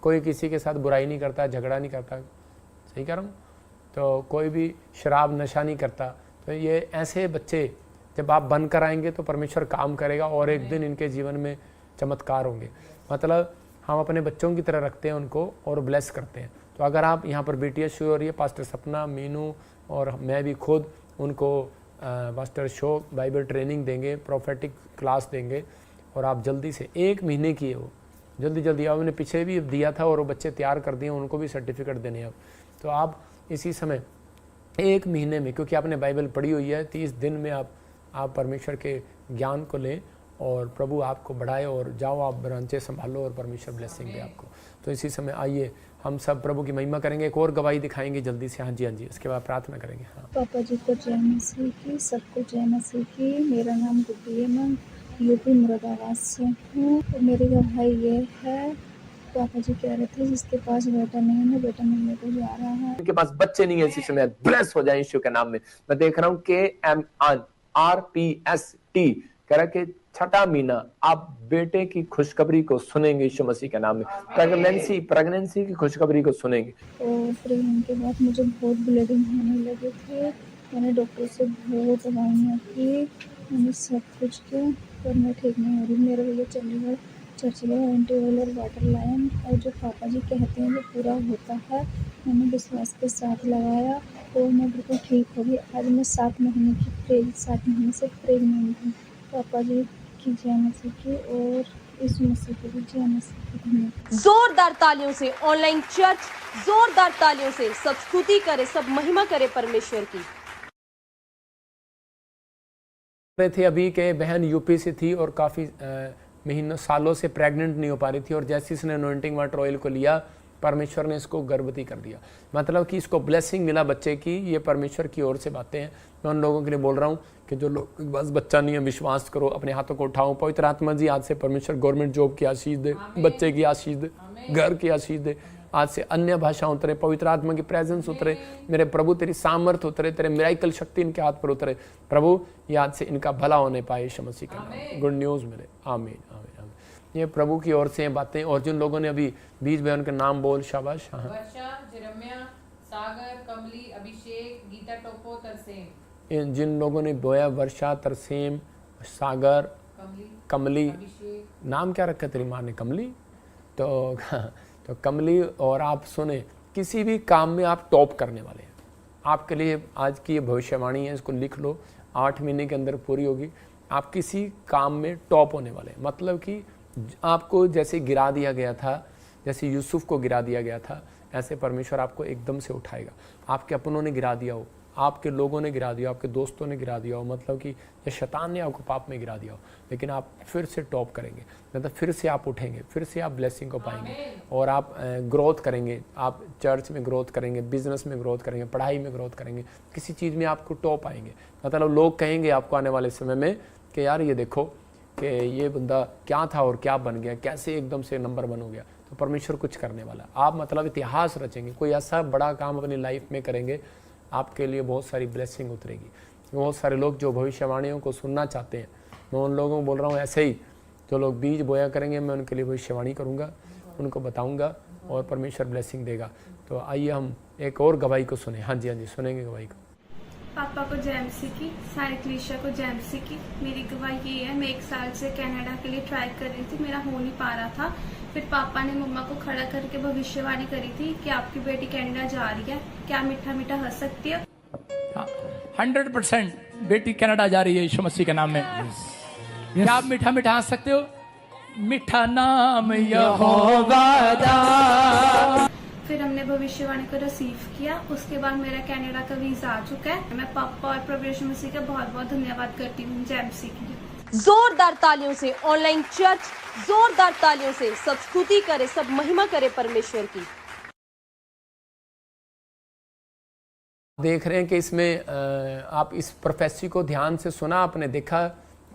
A: कोई किसी के साथ बुराई नहीं करता, झगड़ा नहीं करता, सही कह रहा हूँ, तो कोई भी शराब नशा नहीं करता। तो ये ऐसे बच्चे जब आप बन कर आएंगे तो परमेश्वर काम करेगा और एक दिन इनके जीवन में चमत्कार होंगे। मतलब हम अपने बच्चों की तरह रखते हैं उनको और ब्लेस करते हैं। तो अगर आप यहाँ पर BTH शुरू हो रही है, पास्टर सपना, मीनू और मैं भी खुद उनको पास्टर शो बाइबल ट्रेनिंग देंगे, प्रोफेटिक क्लास देंगे। और आप जल्दी से 1 महीने की है वो, जल्दी आपने पीछे भी दिया था और वो बच्चे तैयार कर दिए, उनको भी सर्टिफिकेट देने हैं अब। तो आप इसी समय 1 महीने में, क्योंकि आपने बाइबल पढ़ी हुई है, 30 दिन में आप परमेश्वर के ज्ञान को लें और प्रभु आपको बढ़ाए और जाओ आप ब्रांचें संभालो और परमेश्वर ब्लेसिंग दे आपको। तो इसी समय आइए हम सब प्रभु की महिमा करेंगे। एक और गवाही दिखाएंगे जल्दी से। हाँ जी, उसके बाद प्रार्थना करेंगे। हाँ,
I: पापा जी को जय मसीह की, सबको जय मसीह की। मेरा नाम गुड्डी है, मैं यूपी मुरादाबाद से हूँ। मेरी गवाही ये है, पापा जी कह रहे थे जिसके पास बेटा नहीं है, बेटा मिलने को जा रहा है।
A: उनके पास बच्चे नहीं है, इसी समय ब्लेस हो जाए यीशु के नाम में। मैं देख रहा हूँ KM RPST कह रहा कि छठा महीना आप बेटे की खुशखबरी को सुनेंगे यीशु मसीह के नाम में। प्रेगनेंसी की खुशखबरी को सुनेंगे।
I: और प्रेगनेंट के बाद मुझे बहुत ब्लीडिंग होने लगे थे। मैंने डॉक्टर से बहुत दवाइयाँ की, मैंने सब कुछ किया, पर मैं ठीक नहीं हो रही। मेरे लिए चंडीगढ़ चर्च गए, एंटी ऑयल और वाटर लाइन, और जो पापा जी कहते हैं वो पूरा होता है। मैंने विश्वास के साथ लगाया और मैं बिल्कुल ठीक हो गई। आज मैं 7 महीने से प्रेगनेंट हूँ। पापा जी की जय मसीह की और इस मसीह की भी जय मसीह की।
C: जोरदार तालियों से ऑनलाइन चर्च, जोरदार तालियों से सब स्तुति करे, सब महिमा करे परमेश्वर की।
A: थे अभी के बहन यूपी से थी और काफ़ी महीनों सालों से प्रेग्नेंट नहीं हो पा रही थी, और जैसे इसने अनॉइंटिंग वाटर ऑयल को लिया, परमेश्वर ने इसको गर्भवती कर दिया। मतलब कि इसको ब्लेसिंग मिला बच्चे की। ये परमेश्वर की ओर से बातें हैं। मैं उन लोगों के लिए बोल रहा हूँ कि जो लोग बस बच्चा नहीं है, विश्वास करो, अपने हाथों को उठाओ। पवित्र आत्मा जी आज से परमेश्वर गवर्नमेंट जॉब की आशीष दे, बच्चे की आशीष दे, घर की आशीष दे। आज से अन्य भाषा उतरे, पवित्र आत्मा की प्रेजेंस उतरे। मेरे प्रभु तेरी सामर्थ उतरे, तेरे मिराइकल शक्ति इनके हाथ पर उतरे। प्रभु ये आज से इनका भला होने पाए यीशु मसीह के नाम। गुड न्यूज़ मिले। आमीन आमीन आमीन। ये प्रभु की ओर से बातें। और जिन लोगों ने अभी बीज बहन उनके नाम बोल, शाबाश। हाँ,
D: वर्षा, जेरमिया, सागर, कमली, अभिषेक, गीता टोपो, तरसेम।
A: जिन लोगों ने बोया, वर्षा, तरसेम, सागर, कमली। नाम क्या रखा तेरी माँ ने? कमली। तो कमली। और आप सुने, किसी भी काम में आप टॉप करने वाले हैं। आपके लिए आज की ये भविष्यवाणी है, इसको लिख लो, 8 महीने के अंदर पूरी होगी। आप किसी काम में टॉप होने वाले हैं। मतलब कि आपको जैसे गिरा दिया गया था, जैसे यूसुफ को गिरा दिया गया था, ऐसे परमेश्वर आपको एकदम से उठाएगा। आपके अपनों ने गिरा दिया हो, आपके लोगों ने गिरा दिया, आपके दोस्तों ने गिरा दिया हो, मतलब कि ये शैतान ने आपको पाप में गिरा दिया हो, लेकिन आप फिर से टॉप करेंगे। मतलब फिर से आप उठेंगे, फिर से आप ब्लेसिंग को पाएंगे और आप ग्रोथ करेंगे। आप चर्च में ग्रोथ करेंगे, बिजनेस में ग्रोथ करेंगे, पढ़ाई में ग्रोथ करेंगे, किसी चीज़ में आपको टॉप आएंगे। मतलब लोग कहेंगे आपको आने वाले समय में कि यार ये देखो कि ये बंदा क्या था और क्या बन गया, कैसे एकदम से नंबर 1 हो गया। तो परमेश्वर कुछ करने वाला। आप मतलब इतिहास रचेंगे, कोई ऐसा बड़ा काम अपनी लाइफ में करेंगे, आपके लिए बहुत सारी ब्लेसिंग उतरेगी। बहुत सारे लोग जो भविष्यवाणियों को सुनना चाहते हैं, मैं उन लोगों को बोल रहा हूँ, ऐसे ही जो लोग बीज बोया करेंगे, मैं उनके लिए भविष्यवाणी करूँगा, उनको बताऊँगा और परमेश्वर ब्लेसिंग देगा। तो आइए हम एक और गवाही को सुने। हाँ जी सुनेंगे गवाही को।
G: पापा को जय मसीह की, सारी क्लीशा को जय मसीह की। मेरी गवाही ये है, मैं 1 साल से कनाडा के लिए ट्राई कर रही थी, मेरा हो नहीं पा रहा था। फिर पापा ने मम्मा को खड़ा करके भविष्यवाणी करी थी कि आपकी बेटी कनाडा जा रही है, क्या मीठा मीठा हंस सकती है।
J: 100% बेटी कनाडा जा रही है यीशु मसीह के नाम में। क्या आप मीठा मीठा हंस सकते हो? मीठा नाम यहोवा दा।
G: फिर हमने भविष्यवाणी को रिसीव किया। उसके बाद मेरा कनाडा का वीजा आ चुका है। मैं पापा और प्रभु यीशु मसीह का बहुत बहुत धन्यवाद करती हूँ। जय मसीह की।
C: जोरदार तालियों से ऑनलाइन चर्च, जोरदार तालियों से सब स्तुति करे, सब महिमा करे परमेश्वर की।
A: देख रहे हैं कि इसमें आप इस प्रोफेसी को ध्यान से सुना, आपने देखा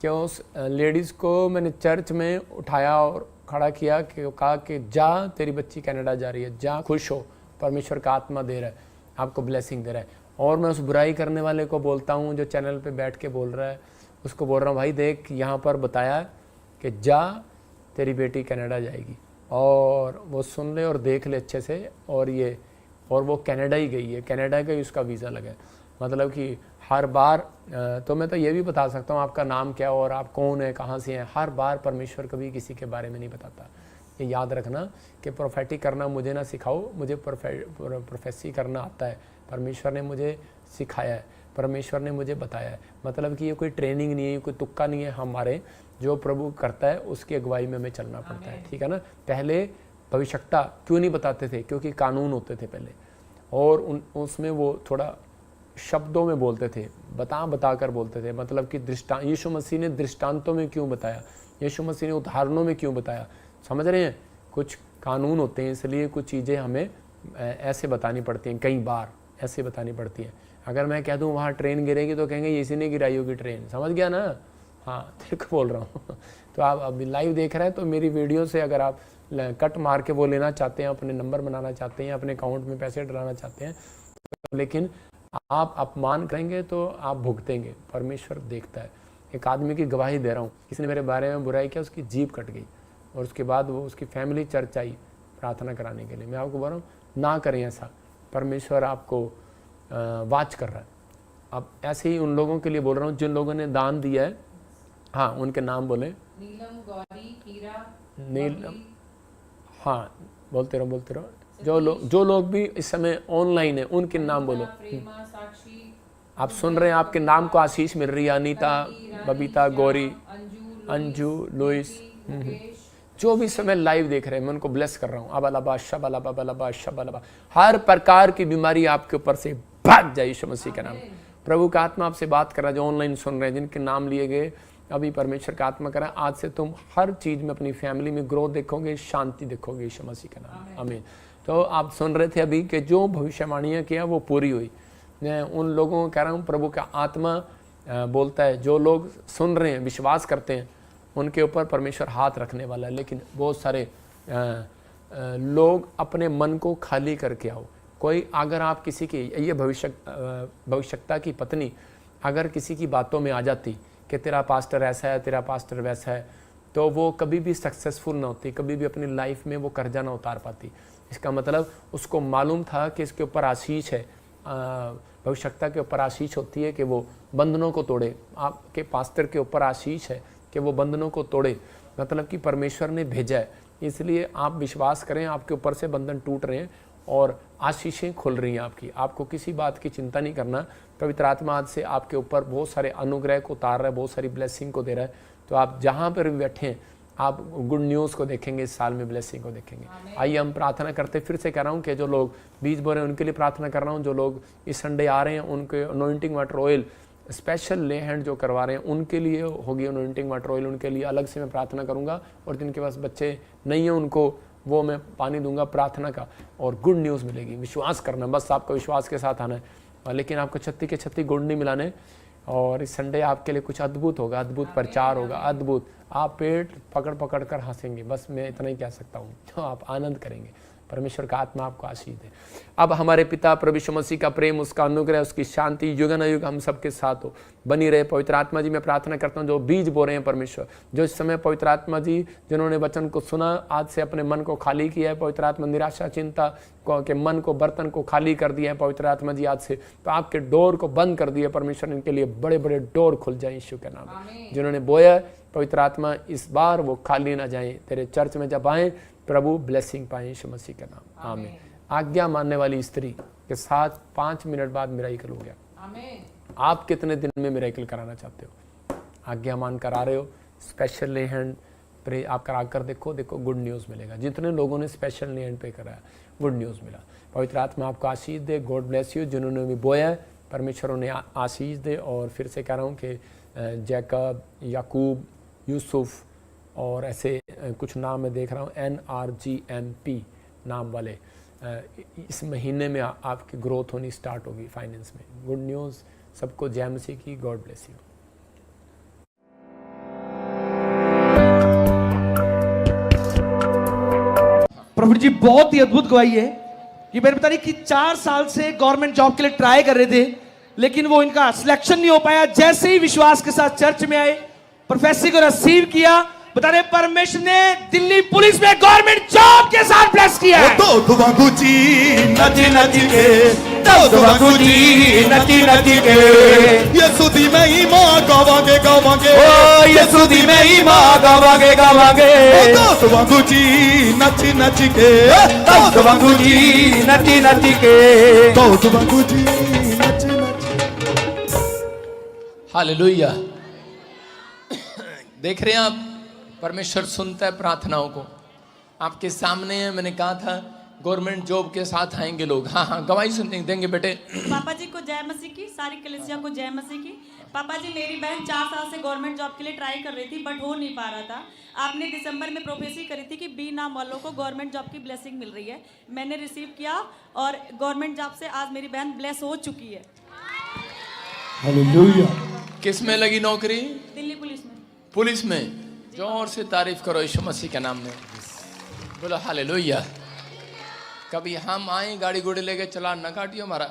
A: कि उस लेडीज़ को मैंने चर्च में उठाया और खड़ा किया कि कहा कि जा, तेरी बच्ची कनाडा जा रही है, जा, खुश हो, परमेश्वर का आत्मा दे रहा है, आपको ब्लेसिंग दे रहा है। और मैं उस बुराई करने वाले को बोलता हूँ जो चैनल पे बैठ के बोल रहा है, उसको बोल रहा हूँ, भाई देख यहाँ पर बताया कि जा, तेरी बेटी कनाडा जाएगी, और वो सुन ले और देख ले अच्छे से। और वो कनाडा ही गई है, कनाडा का ही उसका वीज़ा लगा है। मतलब कि हर बार तो मैं तो ये भी बता सकता हूँ आपका नाम क्या और आप कौन है, कहाँ से हैं। हर बार परमेश्वर कभी किसी के बारे में नहीं बताता। ये याद रखना कि प्रोफेटिक करना मुझे ना सिखाओ, मुझे प्रोफेसी करना आता है। परमेश्वर ने मुझे सिखाया है, परमेश्वर ने मुझे बताया है। मतलब कि ये कोई ट्रेनिंग नहीं है, कोई तुक्का नहीं है। हमारे जो प्रभु करता है उसकी अगुवाई में हमें चलना पड़ता है, ठीक है ना। पहले भविष्यता क्यों नहीं बताते थे? क्योंकि कानून होते थे पहले, और उसमें वो थोड़ा शब्दों में बोलते थे, बता कर बोलते थे। मतलब कि दृष्टांत, यीशु मसीह ने दृष्टांतों में क्यों बताया, यीशु मसीह ने उदाहरणों में क्यों बताया, समझ रहे हैं। कुछ कानून होते हैं, इसलिए कुछ चीज़ें हमें ऐसे बतानी पड़ती हैं, कई बार ऐसे बतानी पड़ती हैं। अगर मैं कह दूँ वहाँ ट्रेन गिरेगी तो कहेंगे इसी ने गिराई होगी ट्रेन, समझ गया ना। हाँ, तेरे को बोल रहा हूँ। तो आप अभी लाइव देख रहे हैं तो मेरी वीडियो से अगर आप कट मार के वो लेना चाहते हैं, अपने नंबर बनाना चाहते हैं, अपने अकाउंट में पैसे डलाना चाहते हैं, लेकिन आप अपमान करेंगे तो आप भुगतेंगे, परमेश्वर देखता है। एक आदमी की गवाही दे रहा हूँ, किसी ने मेरे बारे में बुराई किया, उसकी जीभ कट गई और उसके बाद वो उसकी फैमिली चर्च आई प्रार्थना कराने के लिए। मैं आपको बोल रहा हूँ ना करें ऐसा, परमेश्वर आपको वाच कर रहा है। अब ऐसे ही उन लोगों के लिए बोल रहा हूँ जिन लोगों ने दान दिया है, हाँ उनके नाम बोले।
D: नीलम, गौरी, हीरा,
A: नीलम, हाँ बोलते रहो। जो लोग भी इस समय ऑनलाइन है उनके नाम बोलो।
D: प्रेमा, साक्षी,
A: आप सुन रहे हैं, आपके नाम को आशीष मिल रही है। अनीता, बबीता, गौरी, अंजू, लुइस, जो भी समय लाइव देख रहे हैं, मैं उनको ब्लेस कर रहा हूँ। अबलबा शबलबा बलबा शबलबा, हर प्रकार की बीमारी आपके ऊपर से भाग जाए यीशु मसीह के नाम। प्रभु का आत्मा आपसे बात कर रहा है, जो ऑनलाइन सुन रहे हैं, जिनके नाम लिए गए, अभी परमेश्वर का आत्मा करा, आज से तुम हर चीज में अपनी फैमिली में ग्रोथ देखोगे, शांति देखोगे यीशु मसीह के नाम। आमीन। तो आप सुन रहे थे अभी कि जो भविष्यवाणियां किया वो पूरी हुई। मैं उन लोगों को कह रहा हूँ, प्रभु का आत्मा बोलता है, जो लोग सुन रहे हैं, विश्वास करते हैं, उनके ऊपर परमेश्वर हाथ रखने वाला है। लेकिन बहुत सारे लोग अपने मन को खाली करके आओ। कोई अगर आप किसी की, ये भविष्यता की पत्नी अगर किसी की बातों में आ जाती कि तेरा पास्टर ऐसा है, तेरा पास्टर वैसा है, तो वो कभी भी सक्सेसफुल ना होती, कभी भी अपनी लाइफ में वो कर्जा ना उतार पाती। इसका मतलब उसको मालूम था कि इसके ऊपर आशीष है, भविष्यता के ऊपर आशीष होती है कि वो बंधनों को तोड़े। आपके पास्टर के ऊपर आशीष है कि वो बंधनों को तोड़े, मतलब कि परमेश्वर ने भेजा है। इसलिए आप विश्वास करें, आपके ऊपर से बंधन टूट रहे हैं और आशीषें खुल रही हैं आपकी। आपको किसी बात की चिंता नहीं करना। पवित्र आत्मा आज से आपके ऊपर बहुत सारे अनुग्रह को उतार रहा है, बहुत सारी ब्लेसिंग को दे रहा है। तो आप जहाँ पर भी बैठे हैं, आप गुड न्यूज़ को देखेंगे, इस साल में ब्लेसिंग को देखेंगे। आइए हम प्रार्थना करते। फिर से कह रहा हूँ कि जो लोग बीज बो रहे हैं उनके लिए प्रार्थना कर रहा हूँ। जो लोग इस संडे आ रहे हैं, उनके अनॉइंटिंग वाटर ऑयल स्पेशल ले हैंड जो करवा रहे हैं, उनके लिए होगी अनॉइंटिंग वाटर ऑयल, उनके लिए अलग से मैं प्रार्थना करूँगा। और जिनके पास बच्चे नहीं हैं, उनको वो मैं पानी दूंगा प्रार्थना का, और गुड न्यूज़ मिलेगी। विश्वास करना, बस आपको विश्वास के साथ आना है, लेकिन आपको 36 के 36 गुड़ नहीं मिलाने। और इस संडे आपके लिए कुछ अद्भुत होगा, अद्भुत प्रचार होगा, अद्भुत। आप पेट पकड़ कर हंसेंगे, बस मैं इतना ही कह सकता हूँ। तो आप आनंद करेंगे, परमेश्वर का आत्मा आपको आशीष दे। अब हमारे पिता प्रभु यीशु मसीह का प्रेम, उसका अनुग्रह, उसकी शांति युगानुयुग हम सबके साथ हो, बनी रहे। पवित्र आत्मा जी, मैं प्रार्थना करता हूँ जो बीज बो रहे हैं परमेश्वर, जो इस समय पवित्र आत्मा जी जिन्होंने वचन को सुना, आज से अपने मन को खाली किया है पवित्र आत्मा, निराशा चिंता के मन को, बर्तन को खाली कर दिया है पवित्र आत्मा जी आज से, तो आपके डोर को बंद कर दिया परमेश्वर। इनके लिए बड़े बड़े डोर खुल जाए यीशु के नाम में। जिन्होंने बोया पवित्र आत्मा, इस बार वो खाली ना जाए। तेरे चर्च में जब आए प्रभु ब्लेसिंग पाए यीशु मसीह के नाम। आमीन। आज्ञा मानने वाली स्त्री के साथ 5 मिनट बाद मिराकल हो गया।
D: आमीन।
A: आप कितने दिन में मिराकल कराना चाहते हो? आज्ञा मान कर आ रहे हो, स्पेशल ले हैंड प्रे आप करा कर देखो, गुड न्यूज़ मिलेगा। जितने लोगों ने स्पेशल ले हैंड पे कराया, गुड न्यूज़ मिला। पवित्र आत्मा आपको आशीष दे। God bless you. जिन्होंने भी बोया है, परमेश्वर उन्हें आशीष दे। और फिर से कह रहा हूँ कि जैकब, याकूब, यूसुफ और ऐसे कुछ नाम मैं देख रहा हूँ, NRGMP नाम वाले, इस महीने में आपकी ग्रोथ होनी स्टार्ट होगी फाइनेंस में। गुड न्यूज़ सबको, जय मसीह की। God bless you.
K: प्रभु जी बहुत ही अद्भुत गवाही है कि मेरे बता रही कि 4 साल से गवर्नमेंट जॉब के लिए ट्राई कर रहे थे, लेकिन वो इनका सिलेक्शन नहीं हो पाया। जैसे ही विश्वास के साथ चर्च में आए, प्रोफेसी को रिसीव किया, बता रहे परमेश्वर ने दिल्ली पुलिस में गवर्नमेंट जॉब के साथ ब्लेस किया है।
L: यीशु दी महिमा गावांगे गावांगे,
K: ओ यीशु दी महिमा गावांगे गावांगे,
L: तो वांगू जी नची नची के,
K: तो वांगू जी नची नची के,
L: तो वांगू जी नची नची।
A: हालेलुया। देख रहे हैं आप, परमेश्वर सुनता है प्रार्थनाओं को। आपके सामने है, मैंने कहा था गवर्नमेंट जॉब के साथ आएंगे लोग। हाँ हाँ, गवाही सुन देंगे बेटे।
M: पापा जी को जय मसीह की, सारी कलीसिया को जय मसीह की। पापा जी, मेरी बहन 4 साल से गवर्नमेंट जॉब के लिए ट्राई कर रही थी, बट हो नहीं पा रहा था। आपने दिसंबर में प्रोफेसी करी थी कि बी नाम वालों को गवर्नमेंट जॉब की ब्लेसिंग मिल रही है। मैंने रिसीव किया और गवर्नमेंट जॉब से आज मेरी बहन ब्लेस हो चुकी है।
L: हालेलुया।
A: किस में लगी नौकरी?
M: दिल्ली पुलिस में।
A: पुलिस में। जोर से तारीफ करो यीशु मसीह के नाम में, बोलो हालेलुया। कभी हम आए गाड़ी घोड़े लेके, चलान ना काटियो हमारा।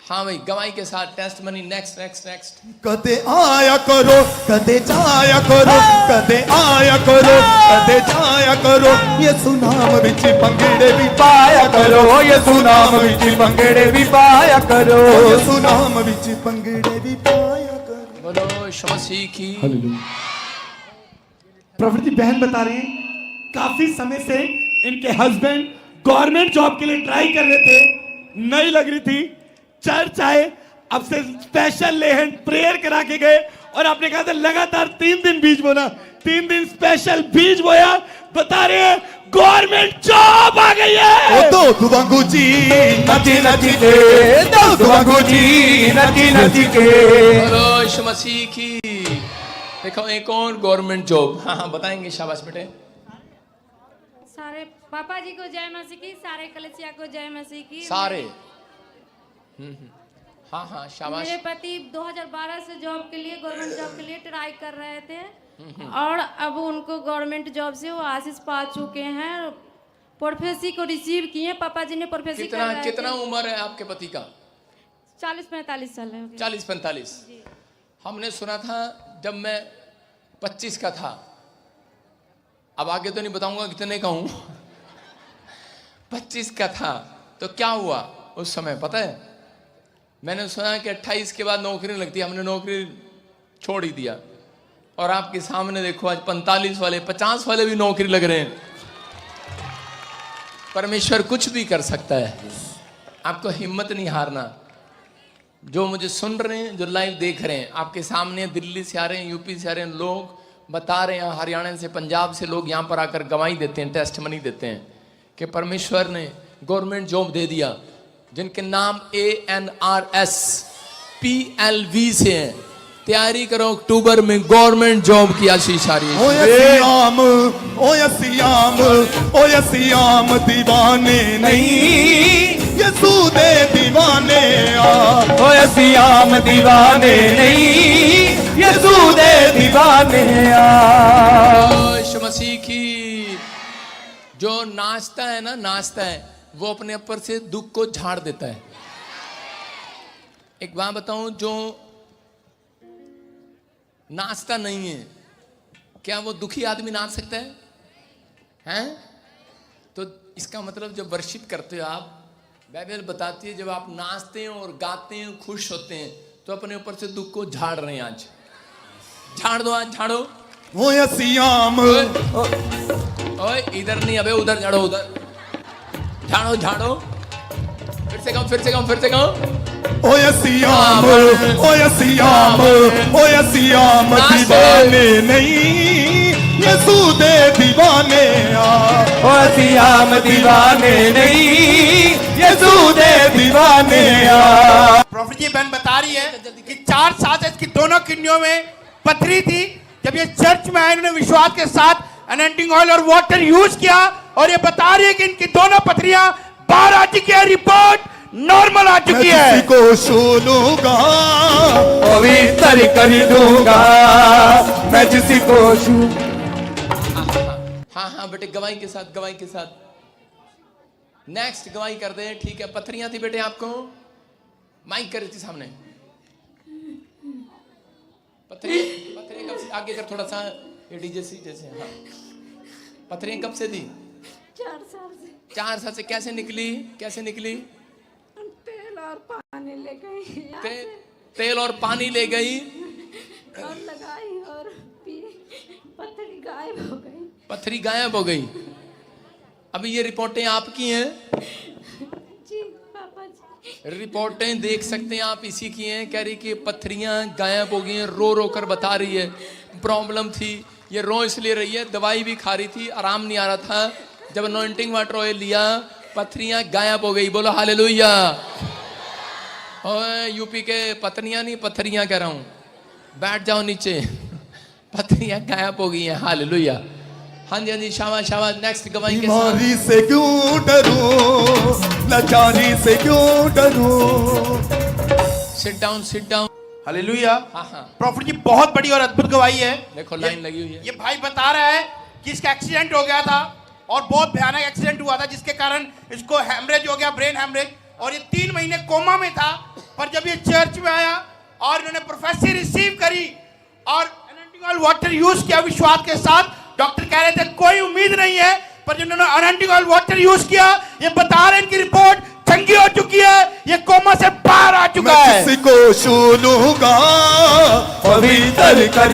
A: हाँ भाई, गवाही के साथ test money. Next next next.
L: कदे आया करो, कदे जाया करो, कदे आया करो, कदे जाया करो, ये सुनाम विच पंगड़े भी पाया करो, ये सुनाम विच पंगड़े भी पाया करो, ये सुनाम विच पंगड़े भी पाया करो।
A: बोलो यीशु मसीह की।
K: प्रॉफिट जी बहन बता रहे हैं काफी समय से इनके हस्बैंड गवर्नमेंट जॉब के लिए ट्राई कर रहे थे, नहीं लग रही थी। चर्च आए, अब से स्पेशल लेहन प्रेयर करा के गए और आपने कहा था लगातार 3 दिन बीज बोना, 3 दिन स्पेशल बीज बोया। बता रहे हैं गवर्नमेंट जॉब आ गई है।
L: ओ तो वांगू जी नची नची के, तो वांगू जी नची नची के।
A: बोलो यीशु मसीह की। देखो एक और गवर्नमेंट जॉब। हाँ हाँ बताएंगे, शाबाश बेटे।
N: सारे पापा जी को जय मसीह की, सारे कलेसिया को जय मसीह की।
A: सारे हाँ हाँ शाबाश।
N: मेरे पति 2012 से जॉब के लिए, गवर्नमेंट जॉब के लिए ट्राई कर रहे थे और अब उनको गवर्नमेंट जॉब से वो आशीष पा चुके हैं, प्रोफेसी को रिसीव किए। पापा जी ने प्रोफेसी
A: कितना उम्र है आपके पति का?
N: 40-45 साल है।
A: 40-45। हमने सुना था जब मैं 25 का था, अब आगे तो नहीं बताऊंगा कितने का हूं। 25 का था तो क्या हुआ उस समय पता है? मैंने सुना कि 28 के बाद नौकरी नहीं लगती, हमने नौकरी छोड़ ही दिया। और आपके सामने देखो आज 45 वाले 50 वाले भी नौकरी लग रहे हैं। परमेश्वर कुछ भी कर सकता है, आपको हिम्मत नहीं हारना। जो मुझे सुन रहे हैं, जो लाइव देख रहे हैं, आपके सामने दिल्ली से आ रहे हैं, यूपी से आ रहे हैं लोग, बता रहे हैं हरियाणा से, पंजाब से लोग यहाँ पर आकर गवाही देते हैं, टेस्टमनी देते हैं कि परमेश्वर ने गवर्नमेंट जॉब दे दिया। जिनके नाम ANRS PLV से हैं, तैयारी करो, अक्टूबर में गवर्नमेंट जॉब की आशीष आ रही है।
L: ओए सियाम दीवाने नहीं, यीशु दे दीवाने आ। ओए सियाम दीवाने नहीं, यीशु दे दीवाने आ।
A: यीशु मसीह की। जो नाचता है ना, नाचता है, वो अपने ऊपर से दुख को झाड़ देता है। एक बात बताऊं, जो नाचता नहीं है, क्या वो दुखी आदमी नाच सकता है? हैं? तो इसका मतलब जब वर्शिप करते हो आप, बाइबल बताती है जब आप नाचते हैं और गाते हैं, खुश होते हैं, तो अपने ऊपर से दुख को झाड़ रहे हैं। आज झाड़ दो, आज झाड़ो।
L: ओए सियाम,
A: ओए इधर नहीं, अबे उधर झाड़ो, उधर झाड़ो झाड़ो। फिर से कहो, फिर से कहो, फिर से कहो।
L: ओए सियाम, ओए सियाम, ओए सियाम दीवाने नहीं, यीशु दे दीवाने आ। ओए सियाम दीवाने नहीं, यीशु दे दीवाने आ।
O: प्रॉफिट जी बहन बता रही है कि 4 साल से इसकी दोनों किडनियों में पथरी थी। जब ये चर्च में आए, इन्होंने विश्वास के साथ अनॉइंटिंग ऑयल और वाटर यूज किया और ये बता रही है कि इनकी दोनों पथरियां बाहर आ चुकी है, रिपोर्ट नॉर्मल आ चुकी है।
L: मैं को छू लूंगा, पवित्र कर दूंगा, मैं जिसी को छू।
A: हाँ हाँ बेटे, गवाही के साथ, गवाही के साथ। नेक्स्ट गवाही कर दे। ठीक है, पथरियां थी बेटे आपको, माइक कर रही थी सामने। पथरी कब से? आगे कर थोड़ा सा, ये डीजे सी जैसे। हाँ, पथरियां कब से थी?
N: 4 साल से।
A: 4 साल से। कैसे निकली, कैसे निकली?
N: तेल और पानी ले गई।
A: तेल और पानी ले गई
N: और लगाई और पी, पथरी गायब हो गई।
A: पथरी गायब हो गई। अभी ये रिपोर्टें आपकी हैं?
N: जी पापा जी।
A: रिपोर्टें देख सकते हैं आप, इसी की हैं। कह रही कि पथरियां गायब हो गई हैं, रो रो कर बता रही है। प्रॉब्लम थी, ये रो इसलिए रही है, दवाई भी खा रही थी, आराम नहीं आ रहा था। जब अनॉइंटिंग वाटर ऑयल लिया, पथरियां गायब हो गई। बोलो हालेलुया। और यूपी के पथरियां नहीं, पथरियां कह रहा हूं, बैठ जाओ नीचे। पथरियां गायब हो गई हैं। हालेलुया। हाँ जी, हाँ जी, शाबाश शाबाश। नेक्स्ट गवाही के साथ।
L: बीमारी से क्यों डरूं, लाचारी से क्यों डरूं।
A: Sit down, sit down.
O: Hallelujah.
A: हाँ हाँ।
O: प्रॉफिट जी बहुत बड़ी और अद्भुत गवाही है।
A: देखो लाइन लगी हुई है।
O: ये भाई बता रहा है कि इसका एक्सीडेंट हो गया था और बहुत भयानक एक्सीडेंट हुआ था, जिसके कारण इसको हैमरेज हो गया, ब्रेन हैमरेज, और ये 3 महीने कोमा में था। पर जब ये चर्च में आया और इन्होंने प्रोफेसी रिसीव करी और अनॉइंटिंग ऑयल वाटर यूज किया विश्वास के साथ, डॉक्टर कह रहे थे कोई उम्मीद नहीं है, पर जिन्होंने अनॉइंटिंग ऑयल वाटर यूज किया, ये बता रहे हैं इनकी रिपोर्ट चंगी हो चुकी है, ये कोमा से बाहर आ चुका है।
L: मैं किसी को छू लूंगा पवित्र कर